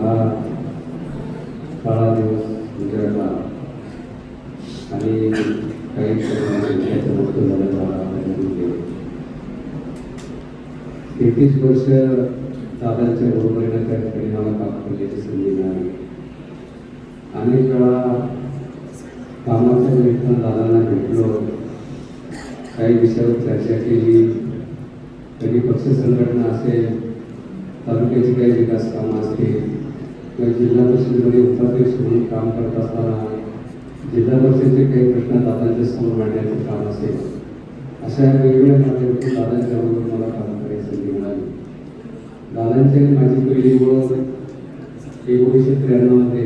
हा काळा दिवस गुजरला आणि काही त्याचं मोठ झालं आपल्याला 33 वर्ष दादांच्या बरोबरीनं त्या ठिकाणी मला काम करण्याची संधी मिळाली. अनेक वेळा कामाच्या निमित्तानं दादांना भेटलो, काही विषयावर चर्चा केली. कधी पक्ष संघटना असेल, तालुक्याची काही विकास कामं असतील किंवा जिल्हा परिषदेमध्ये उपाध्यक्ष म्हणून काम करत असताना जिल्हा परिषदेचे काही प्रश्न दादांच्या समोर मांडण्याचं काम असेल, अशा वेगवेगळ्या माध्यमातून दादांच्या बरोबर मला काम करायची संधी मिळाली. दादांची आणि माझी पहिली ओळख 1993 मध्ये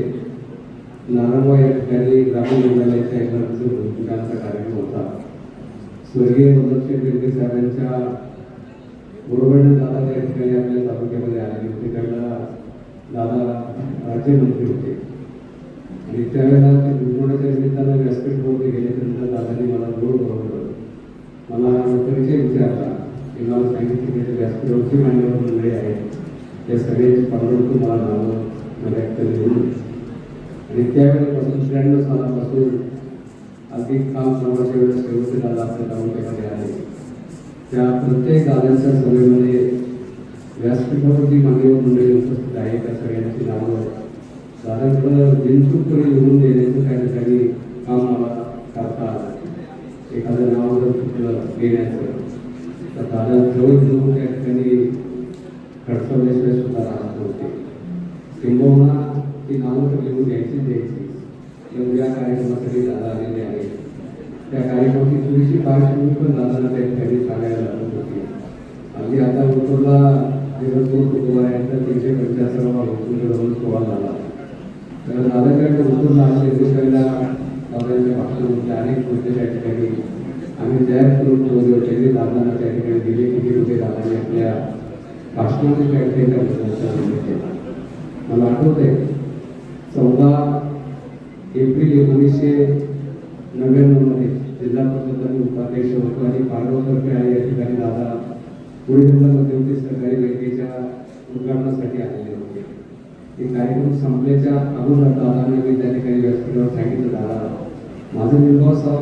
नारायणगाव या ठिकाणी ग्रामीण रुग्णालयाच्या एका भूमिकांचा कार्यक्रम होता. स्वर्गीय वल्लभशेठ बेनके साहेबांच्या बरोबरनं दादा त्या ठिकाणी आपल्या तालुक्यामध्ये आलेले होते. त्यावेळेला दादा राज्यमंत्री होते आणि त्यावेळेला ते भूमिकोणाच्या निमित्तानं व्यासपीठमध्ये गेल्यानंतर दादांनी मला गोड बोलवलं. मला परिचय विचारला की मला सांगितलं की व्यासपीठावरची मान्यवर मंडळी आहेत, त्या सगळ्यांची पाठवून मला नावं मला एकटं लिहून आणि त्यावेळेपासून 93 सालापासून अगदी काम करण्याच्या वेळेस शेवटचे दादा आपल्या तालुक्यामध्ये आले. त्या प्रत्येक दादांच्या सभेमध्ये व्यासपीठावरची मान्यवर मंडळी उपस्थित आहे, त्या सगळ्यांची नावं दादांकडं बिनचूकपणे लिहून देण्याचं त्या ठिकाणी काम मला करता आलं. एखादं नाव जर चुकलं देण्याचं तर दादा जवळ घेऊन त्या ठिकाणी खडचवल्याशिवाय सुद्धा राहत नव्हते. किंबहुना ती नावं तर लिहून द्यायची एवढ्या कार्यक्रमासाठी दादा आलेले आहेत. त्या कार्यक्रमाची थोडीशी पार्श्वभूमी पण दादांना त्या ठिकाणी सांगायला लागत होती. अगदी आता उत्तरला दिवसभर कुटुंब आहे तर 375 उत्तून सोहळा झाला. तर दादाकडे उत्तरला आले त्यावेळेला दादांच्या भाषणामध्ये अनेक मुद्दे त्या ठिकाणी आम्ही तयार करून ठेवले. त्यांनी दादांना त्या ठिकाणी दिले किती रुपये दादांनी आपल्या भाषणामध्ये त्या ठिकाणी मला आठवत आहे 14 एप्रिल 1999 मध्ये जिल्हा परिषद उपाध्यक्ष होतो आणि पारवतर्फे आहे या ठिकाणी दादा पुढीलमध्ये होते. सरकारी बँकेच्या उद्घाटनासाठी आलेले होते. ते कार्यक्रम संपल्याच्या अगोदर दादांना मी त्या ठिकाणी व्यासपीठावर सांगितलं, दादा माझं निर्वाह गाव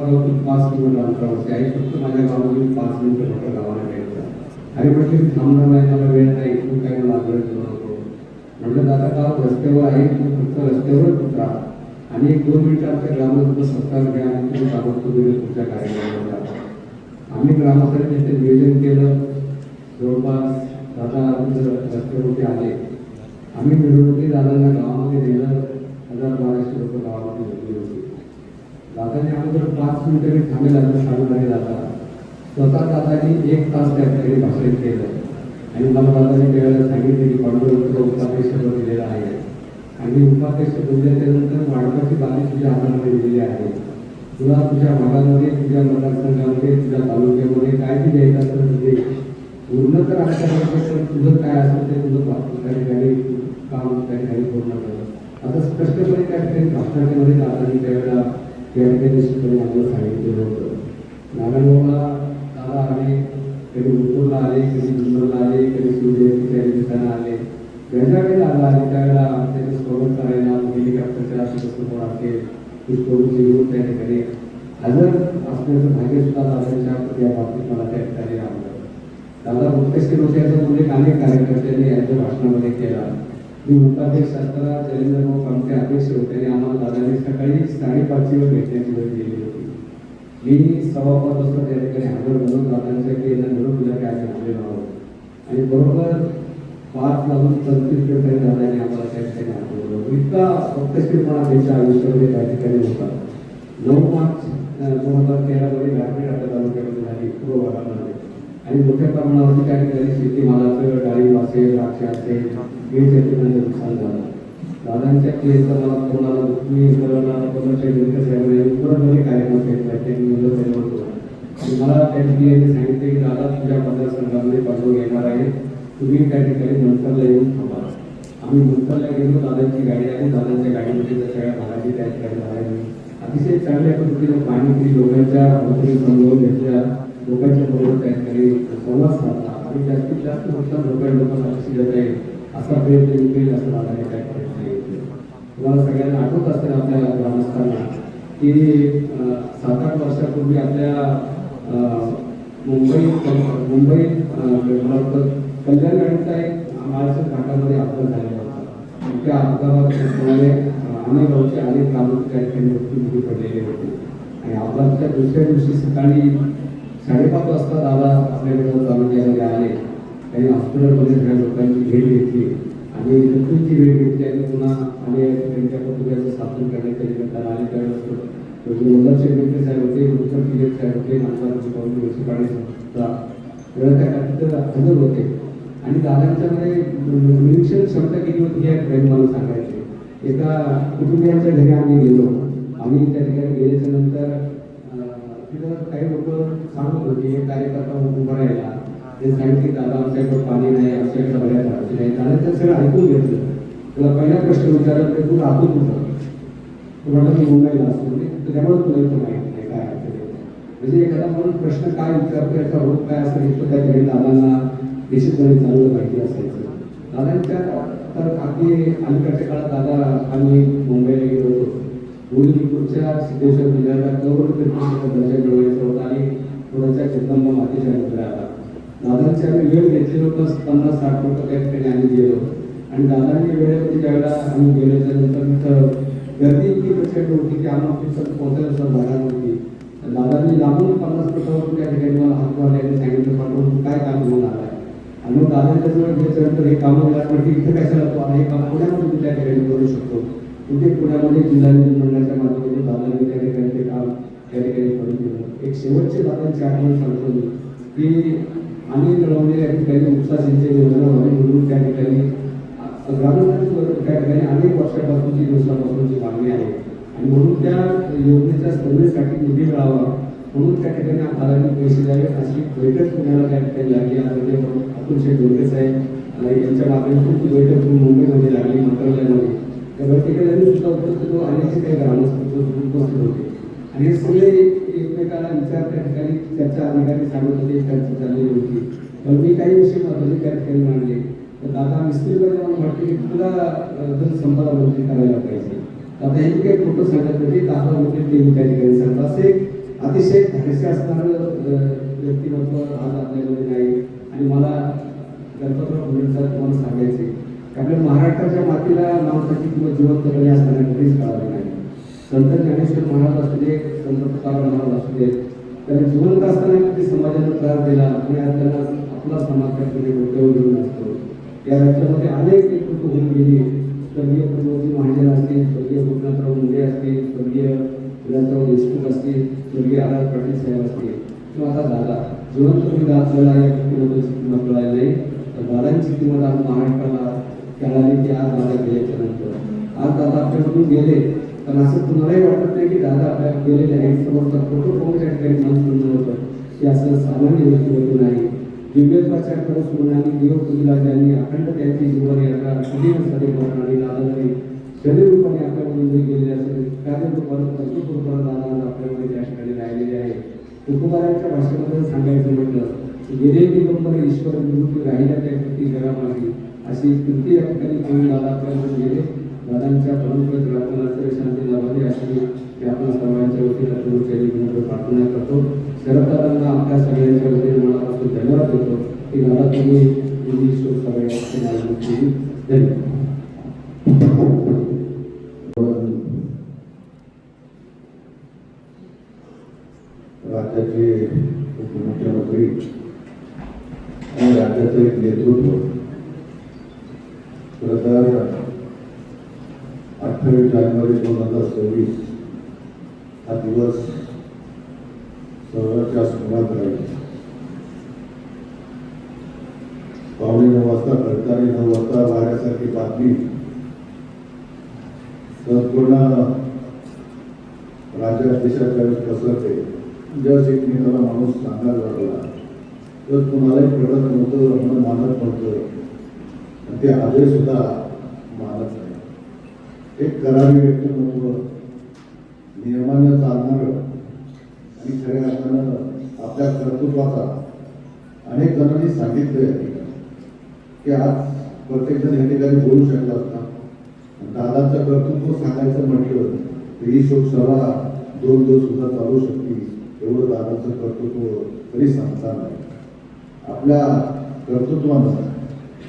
5 किलोमीटर अंतरावरती आहे, फक्त माझ्या गावामध्ये 5 मिनिटं फक्त गावाला भेटतं. अरे म्हटलं मी थांबणार नाही, मला वेळ नाही, तू काय मला आग्रह करू नको. म्हटलं दादा गाव रस्त्यावर आहे, तुम्ही फक्त रस्त्यावरच उतरा आणि 1-2 मिनिटं आमच्या ग्रामसभेचा सत्कार घ्या आणि तुम्ही ताबडतोब तुमच्या कार्यक्रमाला जा. आम्ही ग्रामस्थांनी त्याचे नियोजन केलं. जवळपास दादा रस्त्यावरती आले. आम्ही मिळवणुकी दादांना गावामध्ये नेलं. 1000-1200 लोक गावामध्ये भेटली होती. दादांनी अगोदर 5 मिनिटं थांबेल असं सांगून आले. दादा स्वतः दादांनी 1 तास त्या ठिकाणी भाषण केलं आणि मला दादांनी त्यावेळेला सांगितले की पांडुरंग उपाध्यक्ष दिलेला आहे आणि उपाध्यक्ष बोलल्याच्या नंतर वाढपाची बातमी तुझ्या हातामध्ये दिलेली आहे. तुला तुझ्या भागामध्ये, तुझ्या मतदारसंघामध्ये, तुझ्या तालुक्यामध्ये काय ती द्यायचं असेल तुझे पूर्ण तर आमच्याकडे, तुझं काय असेल ते तुझं त्या ठिकाणी काम त्या ठिकाणी पूर्ण करत आता स्पष्टपणे त्या ठिकाणी भाषणामध्ये दादांनी त्यावेळेला त्या ठिकाणी निश्चितपणे आम्हाला सांगितलेलं होतं. नारायणगावला दादा आले, कधी उत्तरला आले, कधी जुन्नरला आले, कधी शिवजयंतीच्या निमित्तानं आले. ज्याच्या वेळेला दादा आले त्यावेळेला त्याचं स्वागत करायला हेलिकॉप्टरच्या समोर असेल पुष्पवृष्टी घेऊन त्या ठिकाणी हजर असण्याचं भाग्य सुद्धा दादांच्या या बाबतीत मला त्या ठिकाणी लाभलं. दादा उपस्थित होते याचा उल्लेख अनेक कार्यकर्त्यांनी यांच्या भाषणामध्ये केला. मी उपाध्यक्ष असताना जयेंद्रभाऊ कामते अध्यक्ष होते आणि आम्हाला दादांनी सकाळी 5:30 वर भेटण्याची वेळ दिली होती. मी 5:15 वाजता त्या ठिकाणी हजर म्हणून दादांच्या केंद्र मिळून दिला की आम्ही हजर आहोत आणि बरोबर 5:35 दादांनी आम्हाला त्या ठिकाणी हजर. इतका उपस्थितपणा त्यांच्या आयुष्यामध्ये त्या ठिकाणी होता. 9 मार्च 2013 मध्ये गारपीट आपल्या तालुक्यामध्ये झाली पूर्व भागामध्ये आणि मोठ्या प्रमाणावरती त्या ठिकाणी शेतीमालाचं डाळिंब असेल, द्राक्ष असेल, हे शेतीमध्ये नुकसान झालं. दादांच्या केसला मला कोणाला मी बरोबर कार्यक्रम घेतला त्यांनी होतो आणि मला त्या ठिकाणी सांगितले की दादा तुझ्या मतदारसंघामध्ये पाठवून येणार आहे, तुम्ही त्या ठिकाणी मंतरला येऊन थांबा. आम्ही मंतरला गेलो. दादांची गाडी आली. दादांच्या गाडीमध्ये त्या सगळ्या भागाची त्या ठिकाणी झाली. अतिशय चांगल्या पद्धतीने पाणी केली, लोकांच्या मदतीने समजावून घेतल्या, लोकांच्या बरोबर त्या ठिकाणी संवाद साधला आणि जास्तीत जास्त नुकसान लोकांना कशी देता येईल असा प्रयत्न केला असं दादाने त्या ठिकाणी तुम्हाला सगळ्यांना आठवत असेल आपल्या ग्रामस्थांना की 7-8 वर्षापूर्वी आपल्या मुंबईत मला वाटतं कल्याण गाडीचा एक माळशेज घाटामध्ये अपघात झालेला होता. त्या अपघातामुळे अनेक गावचे अनेक कामं त्या ठिकाणी मृत्युमुखी पडलेले होते आणि अपघाताच्या दुसऱ्या दिवशी सकाळी 5:30 वाजता दादा आपल्याकडे तालुक्यामध्ये आले. त्यांनी हॉस्पिटलमध्ये सगळ्या लोकांची भेट घेतली आणि मृत्यूची भेट घेतली आणि पुन्हा आणि त्यांच्या कुटुंबाचं स्थापन करण्याच्या निमित्तानं आले. त्यावेळेस मुलाचे मित्र साहेब होते, उत्तर किलेट साहेब होते, आमदार म्युन्सिपालिटी संस्था त्या हजर होते आणि दादांच्यामध्ये निरीक्षण क्षमता किती होती हे काही मला सांगायचे. एका कुटुंबियांच्या घरी आम्ही गेलो. आम्ही त्या ठिकाणी गेल्याच्या नंतर तिथं काही लोक सांगत होते एक कार्यकर्ता उभा राहिला. ते सांगितले दादा आमच्याकडे पाणी नाही, आमच्याकडे बऱ्याच अडचणी नाही. दादा ते सगळं ऐकून घेतलं. तुला पहिला प्रश्न विचारला तर तू राहतो कुठं? तुम्हाला मी मुंबईला असतो म्हणजे त्यामुळे तुला इथं माहिती नाही काय अडचणी. म्हणजे एखादा म्हणून प्रश्न काय विचारतो याचा रोग काय असेल हे त्या ठिकाणी दादांना निश्चितपणे चांगलं माहिती असायचं. दादांच्या तर अगदी अलीकडच्या काळात दादा आम्ही मुंबईला गेलो होतो. पुढच्या सिद्धेश्वर जिल्ह्याला गौरव दर्जा मिळवायचा होता आणि थोड्याच्या जगदंबा मातेच्या नजर आला. दादांची आम्ही वेळ घेतलेलो होतो 50-60 लोक त्या ठिकाणी आम्ही गेलो आणि दादांनी वेळेमध्ये ज्यावेळेला आम्ही गेल्याच्या नंतर तिथं गर्दी इतकी प्रचंड होती की आम्हाला तिथं पोहोचायला सुद्धा जागा नव्हती. दादांनी लांबून 50 फुटावरून त्या ठिकाणी मला हात मारल्याने सांगितलं पाठवून काय काम घेऊन आलाय आणि मग दादांच्या जवळ गेल्याच्यानंतर हे कामं मिळालं हे इथं कशाला तो हे काम पुण्यामध्ये मी त्या ठिकाणी करू शकतो. तिथे पुण्यामध्ये जिल्हा मंडळाच्या माध्यमातून दादांनी त्या ठिकाणी ते काम त्या ठिकाणी करून दिलं. एक शेवटचे दादांची आठवण सांगतो मी की आम्ही मिळवलेल्या या ठिकाणी उपसा सिंचन योजना व्हावी म्हणून त्या ठिकाणी ग्रामपंचायत त्या ठिकाणी अनेक वर्षापासूनची दिवसापासूनची मागणी आहे आणि म्हणून त्या योजनेच्या स्पर्धेसाठी निधी मिळावा म्हणून त्या ठिकाणी दादांनी पैसे द्यावे अशी बैठक पुण्याला त्या ठिकाणी लागली. आदरणीय अतुल शेठ डोंगरे साहेब यांच्या माध्यमातून ती बैठक मुंबईमध्ये लागली मंत्रालयामध्ये. त्या बैठकीला सुद्धा उपस्थित होतो अनेक काही ग्रामस्थ उपस्थित होते आणि हे सगळे एकमेकाला विचार त्या ठिकाणी चर्चा अधिकारी सांगत होते, चर्चा चाललेली होती. पण मी काही विषय महत्त्वाचे त्या ठिकाणी मांडले. तर दादा मिस्त्रीमध्ये मला म्हटले की तुला जनसंपर्क मंत्री करायला पाहिजे. आता हे काही फोटो सांगत होते दादा मंत्री ते त्या ठिकाणी सांगतात. असे अतिशय धाडसी असणारं व्यक्तिमत्व आज आपल्यामध्ये नाही आणि मला गणपतराव भोंडेंचा तुम्हाला सांगायचे आपल्या महाराष्ट्राच्या मातीला नावासाठी किंवा जिवंतपणे असताना कधीच कळाले नाही. संत ज्ञानेश्वर महाराज असू दे, संत तुकाराम महाराज असू दे, त्यांनी जिवंत असताना किती समाजाला त्रास दिला आणि आज त्यांना आपला समाज त्या ठिकाणी डोक्यावर घेऊन असतो. या राज्यामध्ये अनेक नेतृत्व होऊन गेली. स्वर्गीय प्रभूजी महाजन असतील, स्वर्गीय गोपीनाथराव मुंडे असतील, स्वर्गीय विलासराव देशमुख असतील, स्वर्गीय आर पाटील साहेब असतील किंवा आता दादा जिवंतपणे आपल्याला या व्यक्तीबद्दल किंमत कळाली नाही. तर दादांची किंमत आज महाराष्ट्राला कळाली की आज दादा गेल्याच्या नंतर आज दादा आपल्याकडून गेले. पण असं तुम्हालाही वाटत नाही की दादा आपल्या गेलेले आहेत. समोरचा फोटो पाहून त्या ठिकाणी मन सुंदर होतं की असं सामान्य व्यक्तिमत्व नाही. दिव्यत्वाच्या खरंच म्हणून देव पूजला ज्यांनी अखंड त्यांची जीवन यात्रा कठीणसाठी आणि दादांनी शरीर रूपाने आपल्यामध्ये गेलेले असेल कार्य रूपाने प्रस्तुत रूपाने दादा आपल्यामध्ये त्या ठिकाणी राहिलेले आहे. तुकोबारांच्या भाषेमध्ये सांगायचं म्हटलं गेले दिवंबर ईश्वर निवृत्ती राहिल्या त्या कृती घरामागे अशी कृती या ठिकाणी करून दादा आपल्याकडे गेले. दादांच्या परंपरेत राखण्याचे शांती लाभावी अशी आपण सर्वांच्या वतीने प्रार्थना करतो. शरददादांना आपल्या सगळ्यांच्या वतीने मनापासून धन्यवाद देतो की दादा तुम्ही शोध सगळ्या धन्यवाद. राज्याचे उपमुख्यमंत्री आणि राज्याचं एक नेतृत्व खरं तर 28 जानेवारी 2026 हा दिवस सर्वांच्या स्मरणात राहील. 9:15 वाजता घडतं आणि 9 वाजता वाऱ्यासारखी बातमी संपूर्ण राज्यात देशाच्या वेळेस पसरते. जस एक नेत्याला माणूस सांगायला लागला तर कुणालाही कळत नव्हतं म्हणून मानत नव्हतं. ते आजही सुद्धा मानत नाही. एक करारी व्यक्तिमत्व नियमानं चालणारं आणि खऱ्या अर्थानं आपल्या कर्तृत्वाचा अनेक जणांनी सांगितलं की आज प्रत्येक जण या ठिकाणी बोलू शकला असता. दादाचं कर्तृत्व सांगायचं म्हटलं तर ही शोकसभा 2 दिवस सुद्धा चालू शकते, एवढं दादाचं कर्तृत्व तरी सांगता नाही. आपल्या कर्तृत्वानं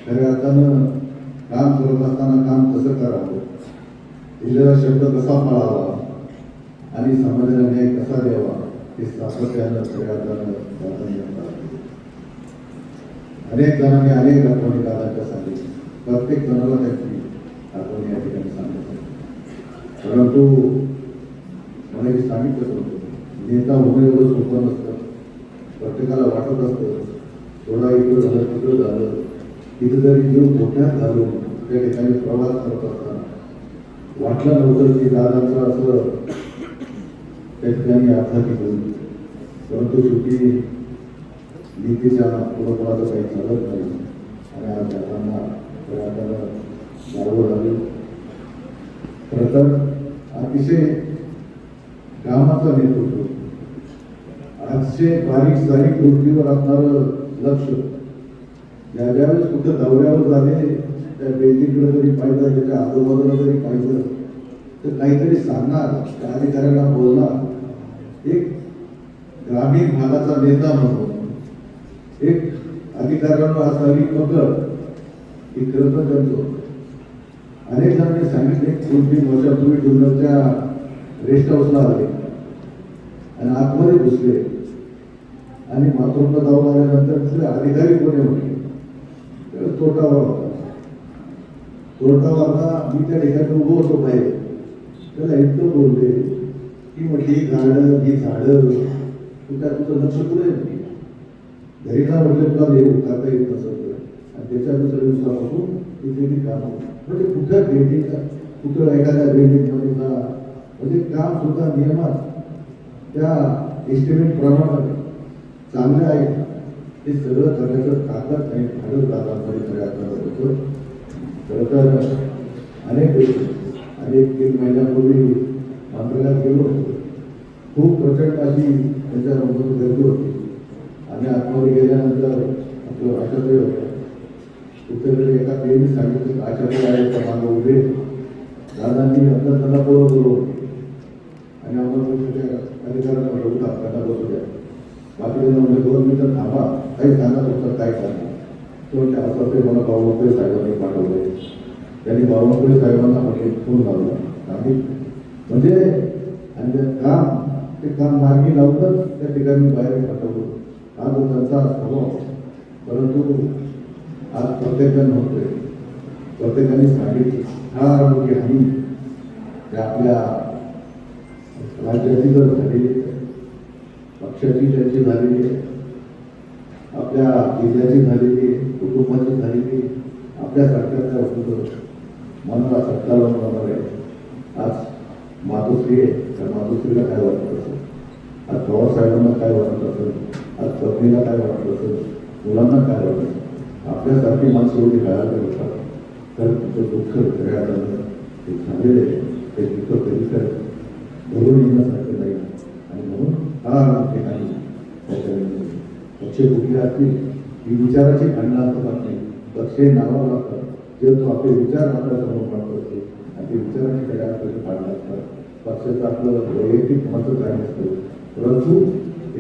खऱ्या अर्थानं काम करत असताना काम कसं करावं, दिलेला शब्द कसा पाळावा आणि समाजाला न्याय कसा द्यावा हे सातत्यानं खऱ्या अर्थानं दादांनी अनेक जणांनी अनेक आठवणी दादांच्या सांगितल्या, प्रत्येक जणाला त्यांची आठवणी या ठिकाणी सांगितली. परंतु मला हे सांगितलं होतं, नेता होणं एवढं सोपं नसतं. प्रत्येकाला वाटत असतं थोडा इकडं झालं तिकडं झालं, तिथं जरी जीव मोठ्यात घालून त्या ठिकाणी प्रवास करत असताना वाटलं नव्हतं की दादांचं असं त्या ठिकाणी अपघाती होईल. परंतु शेवटी नीतीच्या पुढं काही चालत नाही आणि आज दादांना जावं लागेल. खरं तर अतिशय कामाचा नेतृत्व, अतिशय बारीक सारीक गोष्टीवर असणारं लक्ष, ज्यावेळेस कुठं दौऱ्यावर झाले त्या बेंदीकडे जरी पाहिलं, त्याच्या आजूबाजूला जरी पाहिलं तर काहीतरी सांगणार, त्या अधिकाऱ्यांना बोलणार. एक ग्रामीण भागाचा नेता म्हणून एक अधिकाऱ्यांवर असणारी पकड ही खरं तर त्यांचं. अनेक जणांनी सांगितले 2-3 वर्षापूर्वी जुन्नरच्या रेस्ट हाऊसला आले आणि आतमध्ये घुसले आणि बाथरूमला जाऊन आल्यानंतर तिथे अधिकारी कोणी होते, तोटावर होता. तोटावरला मी त्या ठिकाणी उभं होतो बाहेर, त्याला इतकं बोलले की म्हटली ही गाडं ही झाडं तुझं लक्ष कुठे येत, घरी ना म्हटलं तुला हे करता येत नसतं आणि त्याच्या दुसऱ्या दिवसापासून तिथे ती काम म्हणजे कुठं पेंटिंगचा कुठं एखाद्या पेंटिंगमध्ये जा, म्हणजे काम सुद्धा नियमात त्या एस्टिमेट प्रमाणे चांगले आहे हे सगळं करण्याचं ताकद आणि धाडस दादांमध्ये प्रयत्न होतं. खरं तर अनेक 3 महिन्यापूर्वी मंत्रालयात गेलो होतो. खूप प्रचंड अशी त्याच्याबरोबर गर्दी होती आणि आतमध्ये गेल्यानंतर आपलं आशाताई होतं. कुठेतरी एका पेनी सांगितलं आशाताई आहे त्या मागं उभे, दादांनी नंतर त्यांना बोलवलं आणि आम्हाला त्या अधिकाऱ्यांना म्हटलं त्यांना बसू द्या. बाकी म्हणजे 2 मिनिटं थांबा, काही सांगा तुमचं काय करणार. तो त्या असं मला बावनकुळे साहेबांनी पाठवले. त्यांनी बावनकुळे साहेबांना म्हटले फोन लावला आणि म्हणजे आणि ते काम मार्गी लावूनच त्या ठिकाणी बाहेर पाठवलं. हा जो त्यांचा स्वभाव, परंतु आज प्रत्येकजण होतोय, प्रत्येकाने सांगितलं हा की आम्ही त्या आपल्या राज्याची जर झालेली पक्षाची त्यांची झालेली आहे, आपल्या जिल्ह्याची झालेली, कुटुंबाची झालेली, आपल्या सरकारच्या मनाला सत्ता लावून जाणार आहे. आज मातोश्री आहे, त्या मातोश्रीला काय वाटत असेल, आज पवार साहेबांना काय वाटत असेल, आज पत्नीला काय वाटत असेल, मुलांना काय वाटत असेल, आपल्यासारखी माणसं एवढी खायला करतात. तर तुमचं दुःख खऱ्या ते झालेले ते दुःख कधी तर भरून येण्यासारखं नाही. आणि म्हणून हा ठिकाणी त्याच्यामध्ये पक्ष कुठले असतील ही विचाराची खंडांत नाही, पक्ष नावाला लागतात. जे तो आपले विचार आपल्या समोर मांडत असतो आणि ते विचाराची खऱ्या अर्थाने काढले असतात. पक्षाचं आपलं वैयक्तिक महत्व काय नसतं, परंतु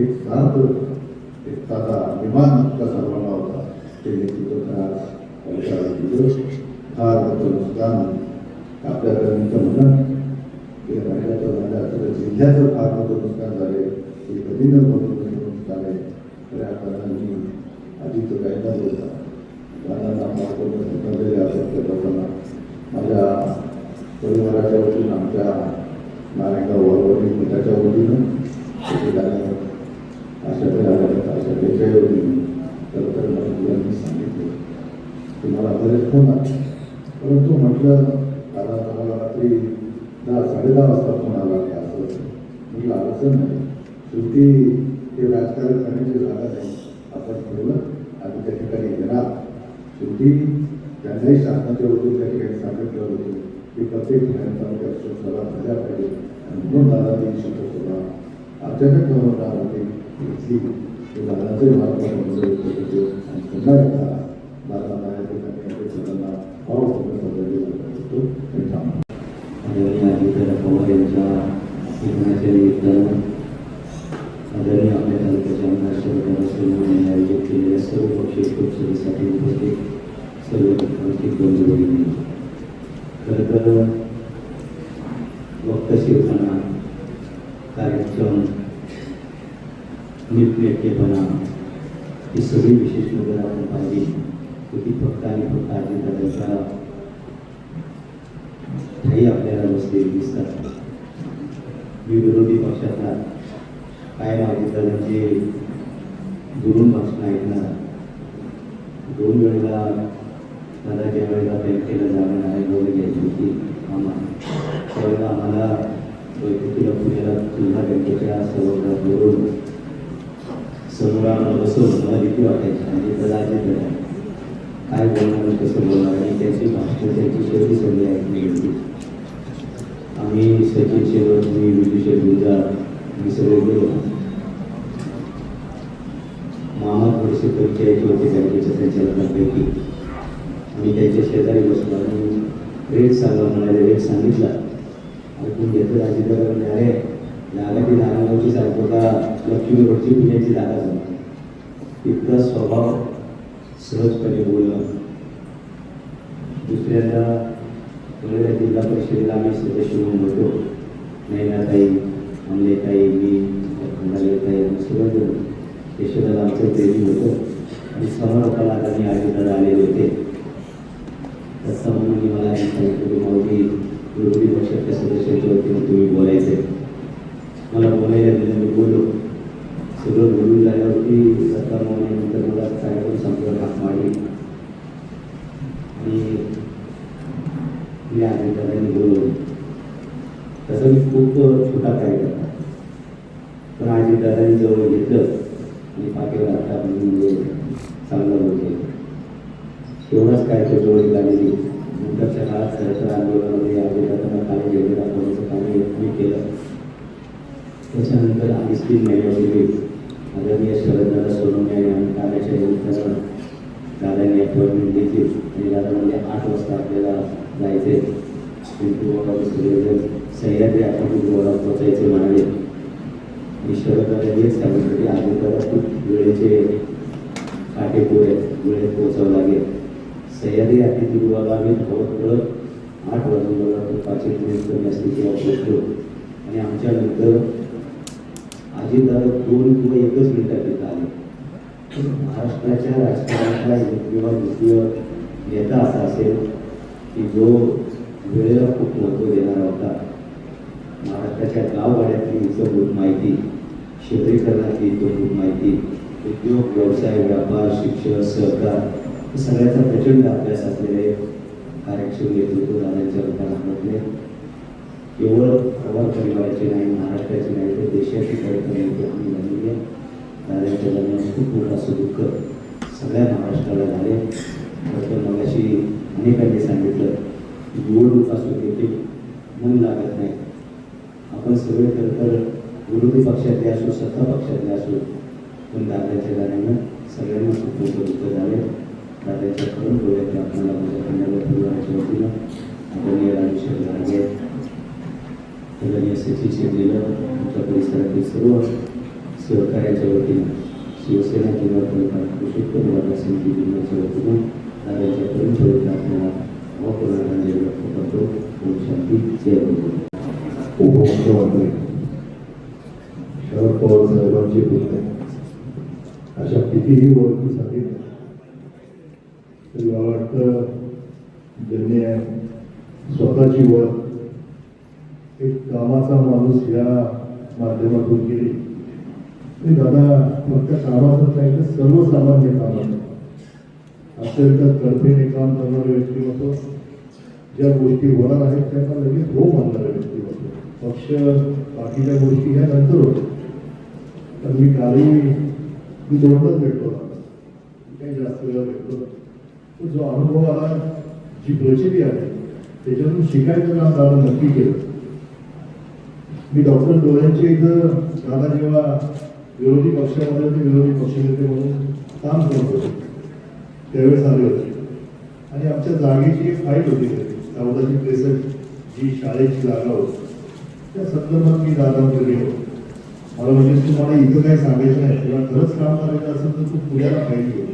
एक शांत एक साधा विमान का सर्वांना होता ते नेतृत्व फार नुकसान आपल्या कर्मीचं म्हणणं हे राज्याचं झालं असं जिल्ह्याचं फार मोठं नुकसान झाले, हे कधी न मोठं नुकसान आहे. खऱ्या अर्थाने आधीचं काही न बोलता दादांना शिकवलेले असत लोकांना माझ्या परिवाराच्या वतीनं आमच्या नारायणगाव वरवणी मिठाच्या वतीनं आशाच्या वतीनं तर मला मुलांनी सांगितलं तुम्हाला बरेच फोन आले, परंतु म्हटलं दादा मला रात्री 10-10:30 वाजता फोन आला नाही असं म्हटलं अडचण नाही, शेवटी ते राजकारण करण्याची जागा नाही, आपण ठेवलं आणि त्या ठिकाणी येणार. शेवटी त्यांनाही शासनाच्या वतीने त्या ठिकाणी सांगितलं होतं की प्रत्येक ठिकाणी तालुक्यात शोधसभा झाल्या पाहिजे आणि म्हणून दादांनी शोधसभा आमच्याकडे होणार होती घेतली. ते दादाचे महात्मा आणि पुन्हा एकदा दादांना या ठिकाणी सगळ्यांना भाव दिनाच्या निमित्तानं आदरणीय आपल्या तालुक्याच्या आमदार शरद यांनी आयोजित केलेल्या सर्व पक्षीय परिषदेसाठी उपस्थित सर्व आर्थिक बंधू भगिनी, खरं तर वक्तशीरपणा, कार्यक्षम, नीटनेटकेपणा ही सगळी विशेष जर आपण पाहिली तर ती फक्त आणि फक्त अजितदादांच्या ठाई आपल्याला बसलेली दिसतात. मी विरोधी पक्षातला कायम अजितदादांची दुरून भाषण ऐकणार. 2 वेळेला मला ज्या वेळेला बँकेला जाणं आहे बोल घ्यायची होती त्यावेळेला आम्हाला बैठकीला पुण्याला जिल्हा बँकेच्या सभागृहात बोलून समोराला बसवून मला भीती वाटायची आणि त्याला काय बोलणार कसं बोलणार आणि त्याची भाषण त्याची शेवटी सगळी ऐकली गेली. आम्ही सचिन शेवट, मी विजय गुंजा, मी सगळे गेलो. मामा थोडेसे परिचयाचे होते बँकेच्या संचालकांपैकी. आम्ही त्यांच्या शेजारी बसलो आणि रेट सांगा म्हणाले. रेट सांगितला ऐकून घेतलं. अजितदादा म्हणजे अरे जागा ती नारायणगावची सांगतो का लक्ष्मी रोडची पुण्याची जागा झाली. इतका स्वभाव, सहजपणे बोलणं. दुसऱ्यांदा वेळेला जिल्हा परिषदेला आम्ही सदस्य म्हणून होतो. नैनाताई, अमलेताई, मी खंडालेताई आणि सगळं यशोदाला आमचं प्रेमी होतं आणि समारोपाला आम्ही अजितदादा आलेले होते. तसा म्हणून मला सांगितलं की माऊली विरोधी पक्षाच्या सदस्याच्या वतीनं तुम्ही बोलायचे. मला बोलायला दिलं. मी बोललो. सगळं बोलून झाल्यावरती सत्ता नंतर मला कार्यक्रम संपल्यावर हाक मारली आणि मी अजितदादांनी बोलवलं. तसं मी खूप छोटा कार्यक्रम पण अजितदादांनी जवळ घेतलं आणि पाठीवर आता म्हणजे चांगलं बोलतो. एवढाच काय तो जवळ आलेली. नंतरच्या काळात खरंतर आंदोलनामध्ये अजितदादांना खाली घेऊन दाखवण्याचं काम मी केलं. त्याच्यानंतर आम्ही 3 महिन्यापूर्वी आदरणीय शरददादा सोनवणे आणि कार्याच्या निमित्तानं दादांनी अपॉइंटमेंट घेतली आणि दादा म्हणजे 8 वाजता आपल्याला जायचे. पिंटू सगळेजण सह्याद्री आपण पोचायचे म्हणाले आणि शरददादा हेच सांगितलं की अजितदादा खूप वेळेचे काटेकोर आहेत, वेळेत पोचावं लागेल. सह्याद्री अतिथीगृहाला आम्ही धावत 8 वाजून मला 5 मिनिट कमी असते तेव्हा पोचलो आणि आमच्यानंतर अजितदादा 2 किंवा 1 मिनिटात तिथं आले. महाराष्ट्राच्या राजकारणातला किंवा द्वितीय नेता असा असेल की जो वेळेला खूप महत्त्व देणारा होता. महाराष्ट्राच्या गावगाड्यातली इतरभूत माहिती, शहरीकरणातली इतरभूत माहिती, उद्योग, व्यवसाय, व्यापार, शिक्षण, सहकार सगळ्याचा प्रचंड अभ्यास असलेले कार्यक्षम नेतृत्व दादांच्या रूपाने केवळ पवार परिवाराची नाही, महाराष्ट्राची नाही तर देशाची कार्यक्रमाची आम्ही झालेली आहे. दादांच्या दरम्यान खूप मोठं असं दुःख सगळ्या महाराष्ट्राला झाले. तर मगाशी अनेकांनी सांगितलं की निवडणूक असू देखील मन लागत नाही. आपण सगळे खरं तर विरोधी पक्षातले असो, सत्ता पक्षातले असो, पण दादांच्या दरम्यान सगळ्यांना खूप मोठं दुःख झाले. दादांच्या करून डोळ्यात आपल्याला माझ्या खंडाला परिवाराच्या वतीनं आदरणीय राजेश्वर गाडगे, आदरणीय सचिन शेंदेला, आमच्या परिसरातील सर्व सहकार्याच्या वतीनं शिवसेना किंवा कृषी उत्पन्न बाजार समिती जिल्ह्याच्या वतीनं दादांच्या करून डोळ्यात आपल्याला अपूर्णांजली व्यक्त करतो. ओम शांती. जय गुरु. उपमुख्यमंत्री शरद पवार साहेबांची पुण्य अशा कितीही ओळखीसाठी तरी मला वाटतं ज्यांनी स्वतःची ओळख एक कामाचा माणूस या माध्यमातून केली. ते दादा फक्त कामाचंच नाही तर सर्वसामान्य कामाचं अत्यंत तडफेने काम करणारे व्यक्तिमत्व, ज्या गोष्टी होणार आहेत त्यांना लगेच हो मानणारे व्यक्तिमत्व. पक्ष बाकीच्या गोष्टी ह्या नंतर होत्या. तर मी कालही मी 2च भेटलो, काही जास्त वेळा भेटलो. तो जो अनुभव आला, जी प्रचिती आहे त्याच्यातून शिकायचं काम दादा नक्की केलं. मी डॉक्टर डोळ्यांचे इथं दादा जेव्हा विरोधी पक्षामध्ये ते विरोधी पक्षनेते म्हणून काम करत होते त्यावेळेस आले होते आणि आमच्या जागेची एक फाईल होती. 1463 जी शाळेची जागा होती त्या संदर्भात मी दादांकडे गेलो. मला म्हणजे तुम्हाला इथं काही सांगायचं नाही, तुला खरंच काम करायचं असेल तर तू पुण्याला पाहिजे.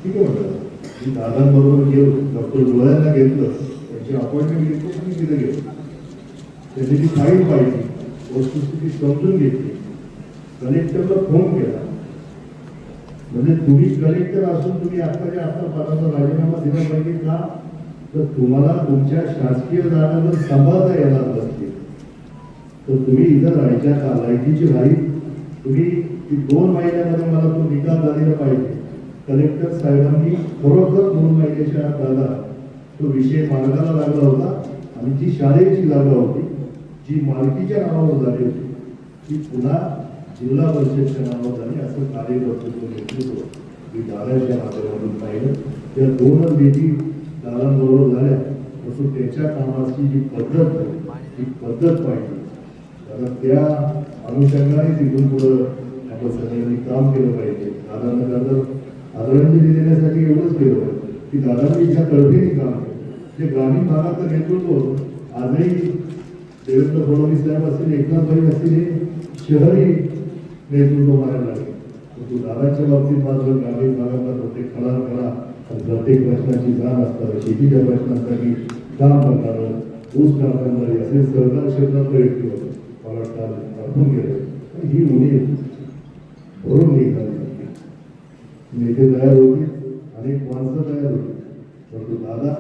ठीक आहे म्हटलं. मी दादांबरोबर गेलो, डॉक्टर डोळ्यांना घेतलं, त्यांची अपॉइंटमेंट घेतली, मी तिथे गेलो. त्यांनी ती फाईल पाहिली, वस्तुस्थिती समजून घेतली, कलेक्टरला फोन केला. म्हणजे तुम्ही कलेक्टर असून तुम्ही आत्ताच्या आता पदाचा राजीनामा दिला पाहिजे का? तर तुम्हाला तुमच्या शासकीय जागांवर सांभाळता येणार नसतील तर तुम्ही इथं राज्यात लाईटीची राहील. तुम्ही 2 महिन्यामध्ये मला तो निकाल झालेला पाहिजे. कलेक्टर साहेबांनी खरोखर 2 महिन्याच्या आत झाला तो विषय मार्गाला लागला होता आणि जी शाळेची जागा होती जी मालकीच्या नावावर झाली होती ती पुन्हा जिल्हा परिषदच्या नावावर झाली. असं कार्यकर्तृत्व नेतृत्व मी दादाच्या माध्यमातून पाहिलं. त्या 2 भेटी दादांबरोबर झाल्या. तसं त्याच्या कामाची जी पद्धत ती पद्धत पाहिजे. कारण त्या अनुषंगाने तिथून पुढं आपण सगळ्यांनी काम केलं पाहिजे. दादांना आदरांजली देण्यासाठी एवढंच केलं पाहिजे की दादांनी ज्या तळफेने काम केलं, जे ग्रामीण भागाचं नेतृत्व होतं, आजही देवेंद्र फडणवीस साहेब असतील, एकनाथ भाई असतील, हे शहरी नेतृत्व मारायला लागले. परंतु दादाच्या बाबतीत मात्र ग्रामीण भागाचा प्रत्येक खडा आणि प्रत्येक प्रश्नाची जाण असतात. शेतीच्या प्रश्नांसाठी काम करणारं, ऊस कारखानदारी असे सहकार क्षेत्रातलं व्यक्ती होतं. मला वाटतं अर्पण केलं. ही उणीव भरून निघाली. नेते तयार होते, अनेक माणसं तयार होती, परंतु दादा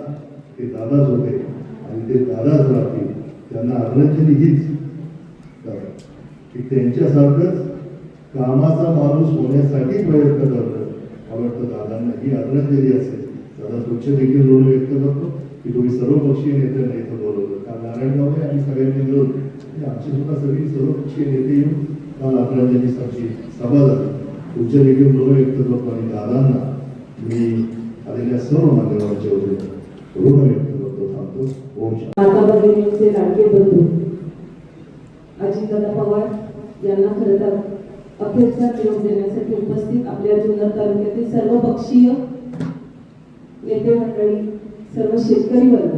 ते दादाच होते आणि ते दादाच राहतील. त्यांना आदरांजली हीच की त्यांच्यासारखंच कामाचा माणूस होण्यासाठी प्रयत्न करतात. मला वाटतं दादांना ही आदरांजली असेल. दादा तुमचे देखील ऋण व्यक्त करतो की तुम्ही सर्वपक्षीय नेत्यांना इथं बोलवलं. काल नारायणगावला आम्ही सगळ्यांनी मिळून आमची सुद्धा सगळी सर्वपक्षीय नेते येऊन काल आदरांजलीसाठी सभा झाली. तुमचे देखील ऋण व्यक्त करतो आणि दादांना मी आलेल्या सर्व माध्यमांच्या वतीने ऋण व्यक्त करतो. थांबतो. ओम शांती. माता भगिनींचे लाडके बंधू अजितदादा पवार यांना खरं तर अखेरचा निरोप देण्यासाठी उपस्थित आपल्या जुन्नर तालुक्यातील सर्व पक्षीय नेते मंडळी, सर्व शेतकरी वर्ग,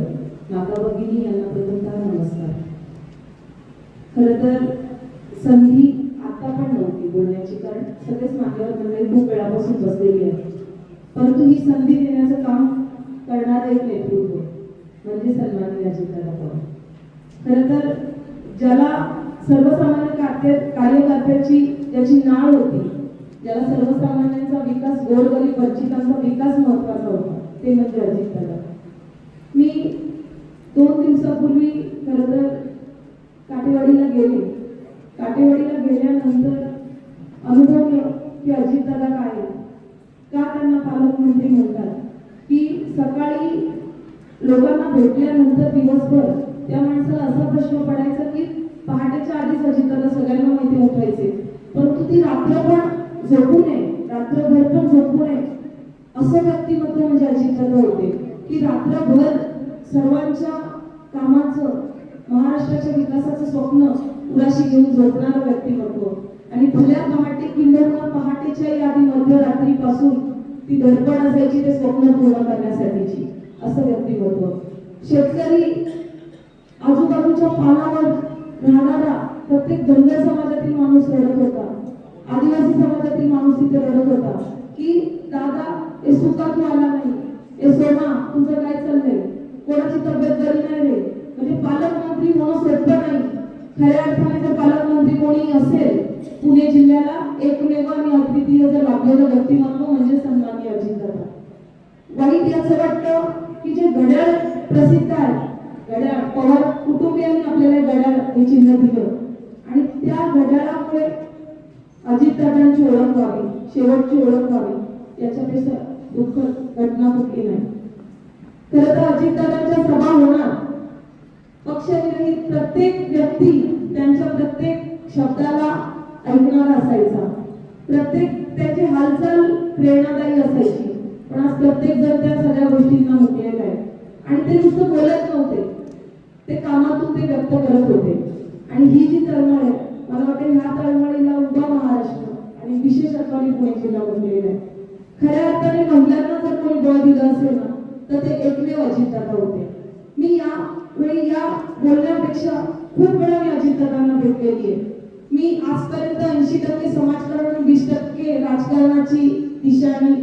माता भगिनी यांना प्रथमतः नमस्कार. खरं तर संधी आता पण नव्हती बोलण्याची, कारण सगळेच मान्यवर मंडळी खूप वेळापासून बसलेली आहे. परंतु ही संधी देण्याचं काम करणारे एक नेतृत्व म्हणजे सन्माननीय अजितदादा पवार. खरं तर ज्याला सर्वसामान्य कार्यकर्त्याची ज्याची नाळ होती, ज्याला सर्वसामान्यांचा विकास, गोरगरीब वंचितांचा विकास महत्वाचा होता, ते म्हणजे अजितदादा. मी 2 दिवसापूर्वी खरं तर काटेवाडीला गेले. काटेवाडीला गेल्यानंतर अनुभवलं की अजितदादा काय आहे, का त्यांना पालकमंत्री म्हणतात, की सकाळी लोकांना भेटल्यानंतर दिवसभर त्या माणसाला असा प्रश्न पडायचा की पहाटेच्या आधीच अजितदादा सगळ्यांना माहिती उठायचे, परंतु ती रात्र पण झोपू नये, रात्रभर पण झोपू नये असं व्यक्तिमत्व म्हणजे अजितदादा होते, की रात्रभर सर्वांच्या कामाचं, महाराष्ट्राच्या विकासाचं स्वप्न उराशी घेऊन झोपणारं व्यक्तिमत्व. आणि भल्या पहाटे किंवा पहाटेच्या आधी मध्यरात्रीपासून ती धडपड असायची ते स्वप्न पूर्ण करण्यासाठीची, असं व्यक्तिमत्व. शेतकरी, आजूबाजूच्या पानावर राहणारा प्रत्येक धनगर समाजातील माणूस रडत होता, आदिवासी समाजातील माणूस इथे रडत होता की दादा हे सुका तू आला नाही, हे सोना तुझं काय चाललंय, कोणाची तब्येत बरी नाही रे. म्हणजे पालकमंत्री होणं सोपं नाही. खऱ्या अर्थाने जर पालकमंत्री कोणी असेल पुणे जिल्ह्याला, एकमेव आणि अद्वितीय जर लाभलेलं व्यक्तिमत्व म्हणजे सन्माननीय अजितदादा. वाईट याचं वाटतं की जे घड्याळ प्रसिद्ध आहे, घड्याळ पवार कुटुंबियांनी आपल्याला घड्याळ हे चिन्ह दिलं आणि त्या घड्याळामुळे अजितदादांची ओळख व्हावी, शेवटची ओळख व्हावी, याच्यापेक्षा दुःखद घटना कुठली नाही. खरं तर अजितदादांच्या सभा होणार, पक्षविरहित प्रत्येक व्यक्ती त्यांच्या प्रत्येक शब्दाला ऐकणारा असायचा, प्रत्येक त्याची हालचाल प्रेरणादायी असायची. पण आज प्रत्येक जण त्या सगळ्या गोष्टींना मुकलेला आहे आणि ते नुसतं बोलत नव्हते, ते कामातून ते व्यक्त करत होते. आणि ही जी तळमळ आहे, मला वाटतं ह्या तळमळीला उभा महाराष्ट्र आणि विशेष अर्थाने पुणे जिल्हा बनलेला आहे. खऱ्या अर्थाने महिलांना जर कोणी बळ दिलं असेल ना तर ते एकमेव अजितदादा होते. मी यावेळी या बोलण्यापेक्षा खूप वेळा मी अजितदादांना भेटलेली आहे. मी आजपर्यंत 80% समाजकारण 20% राजकारणाची दिशा आणि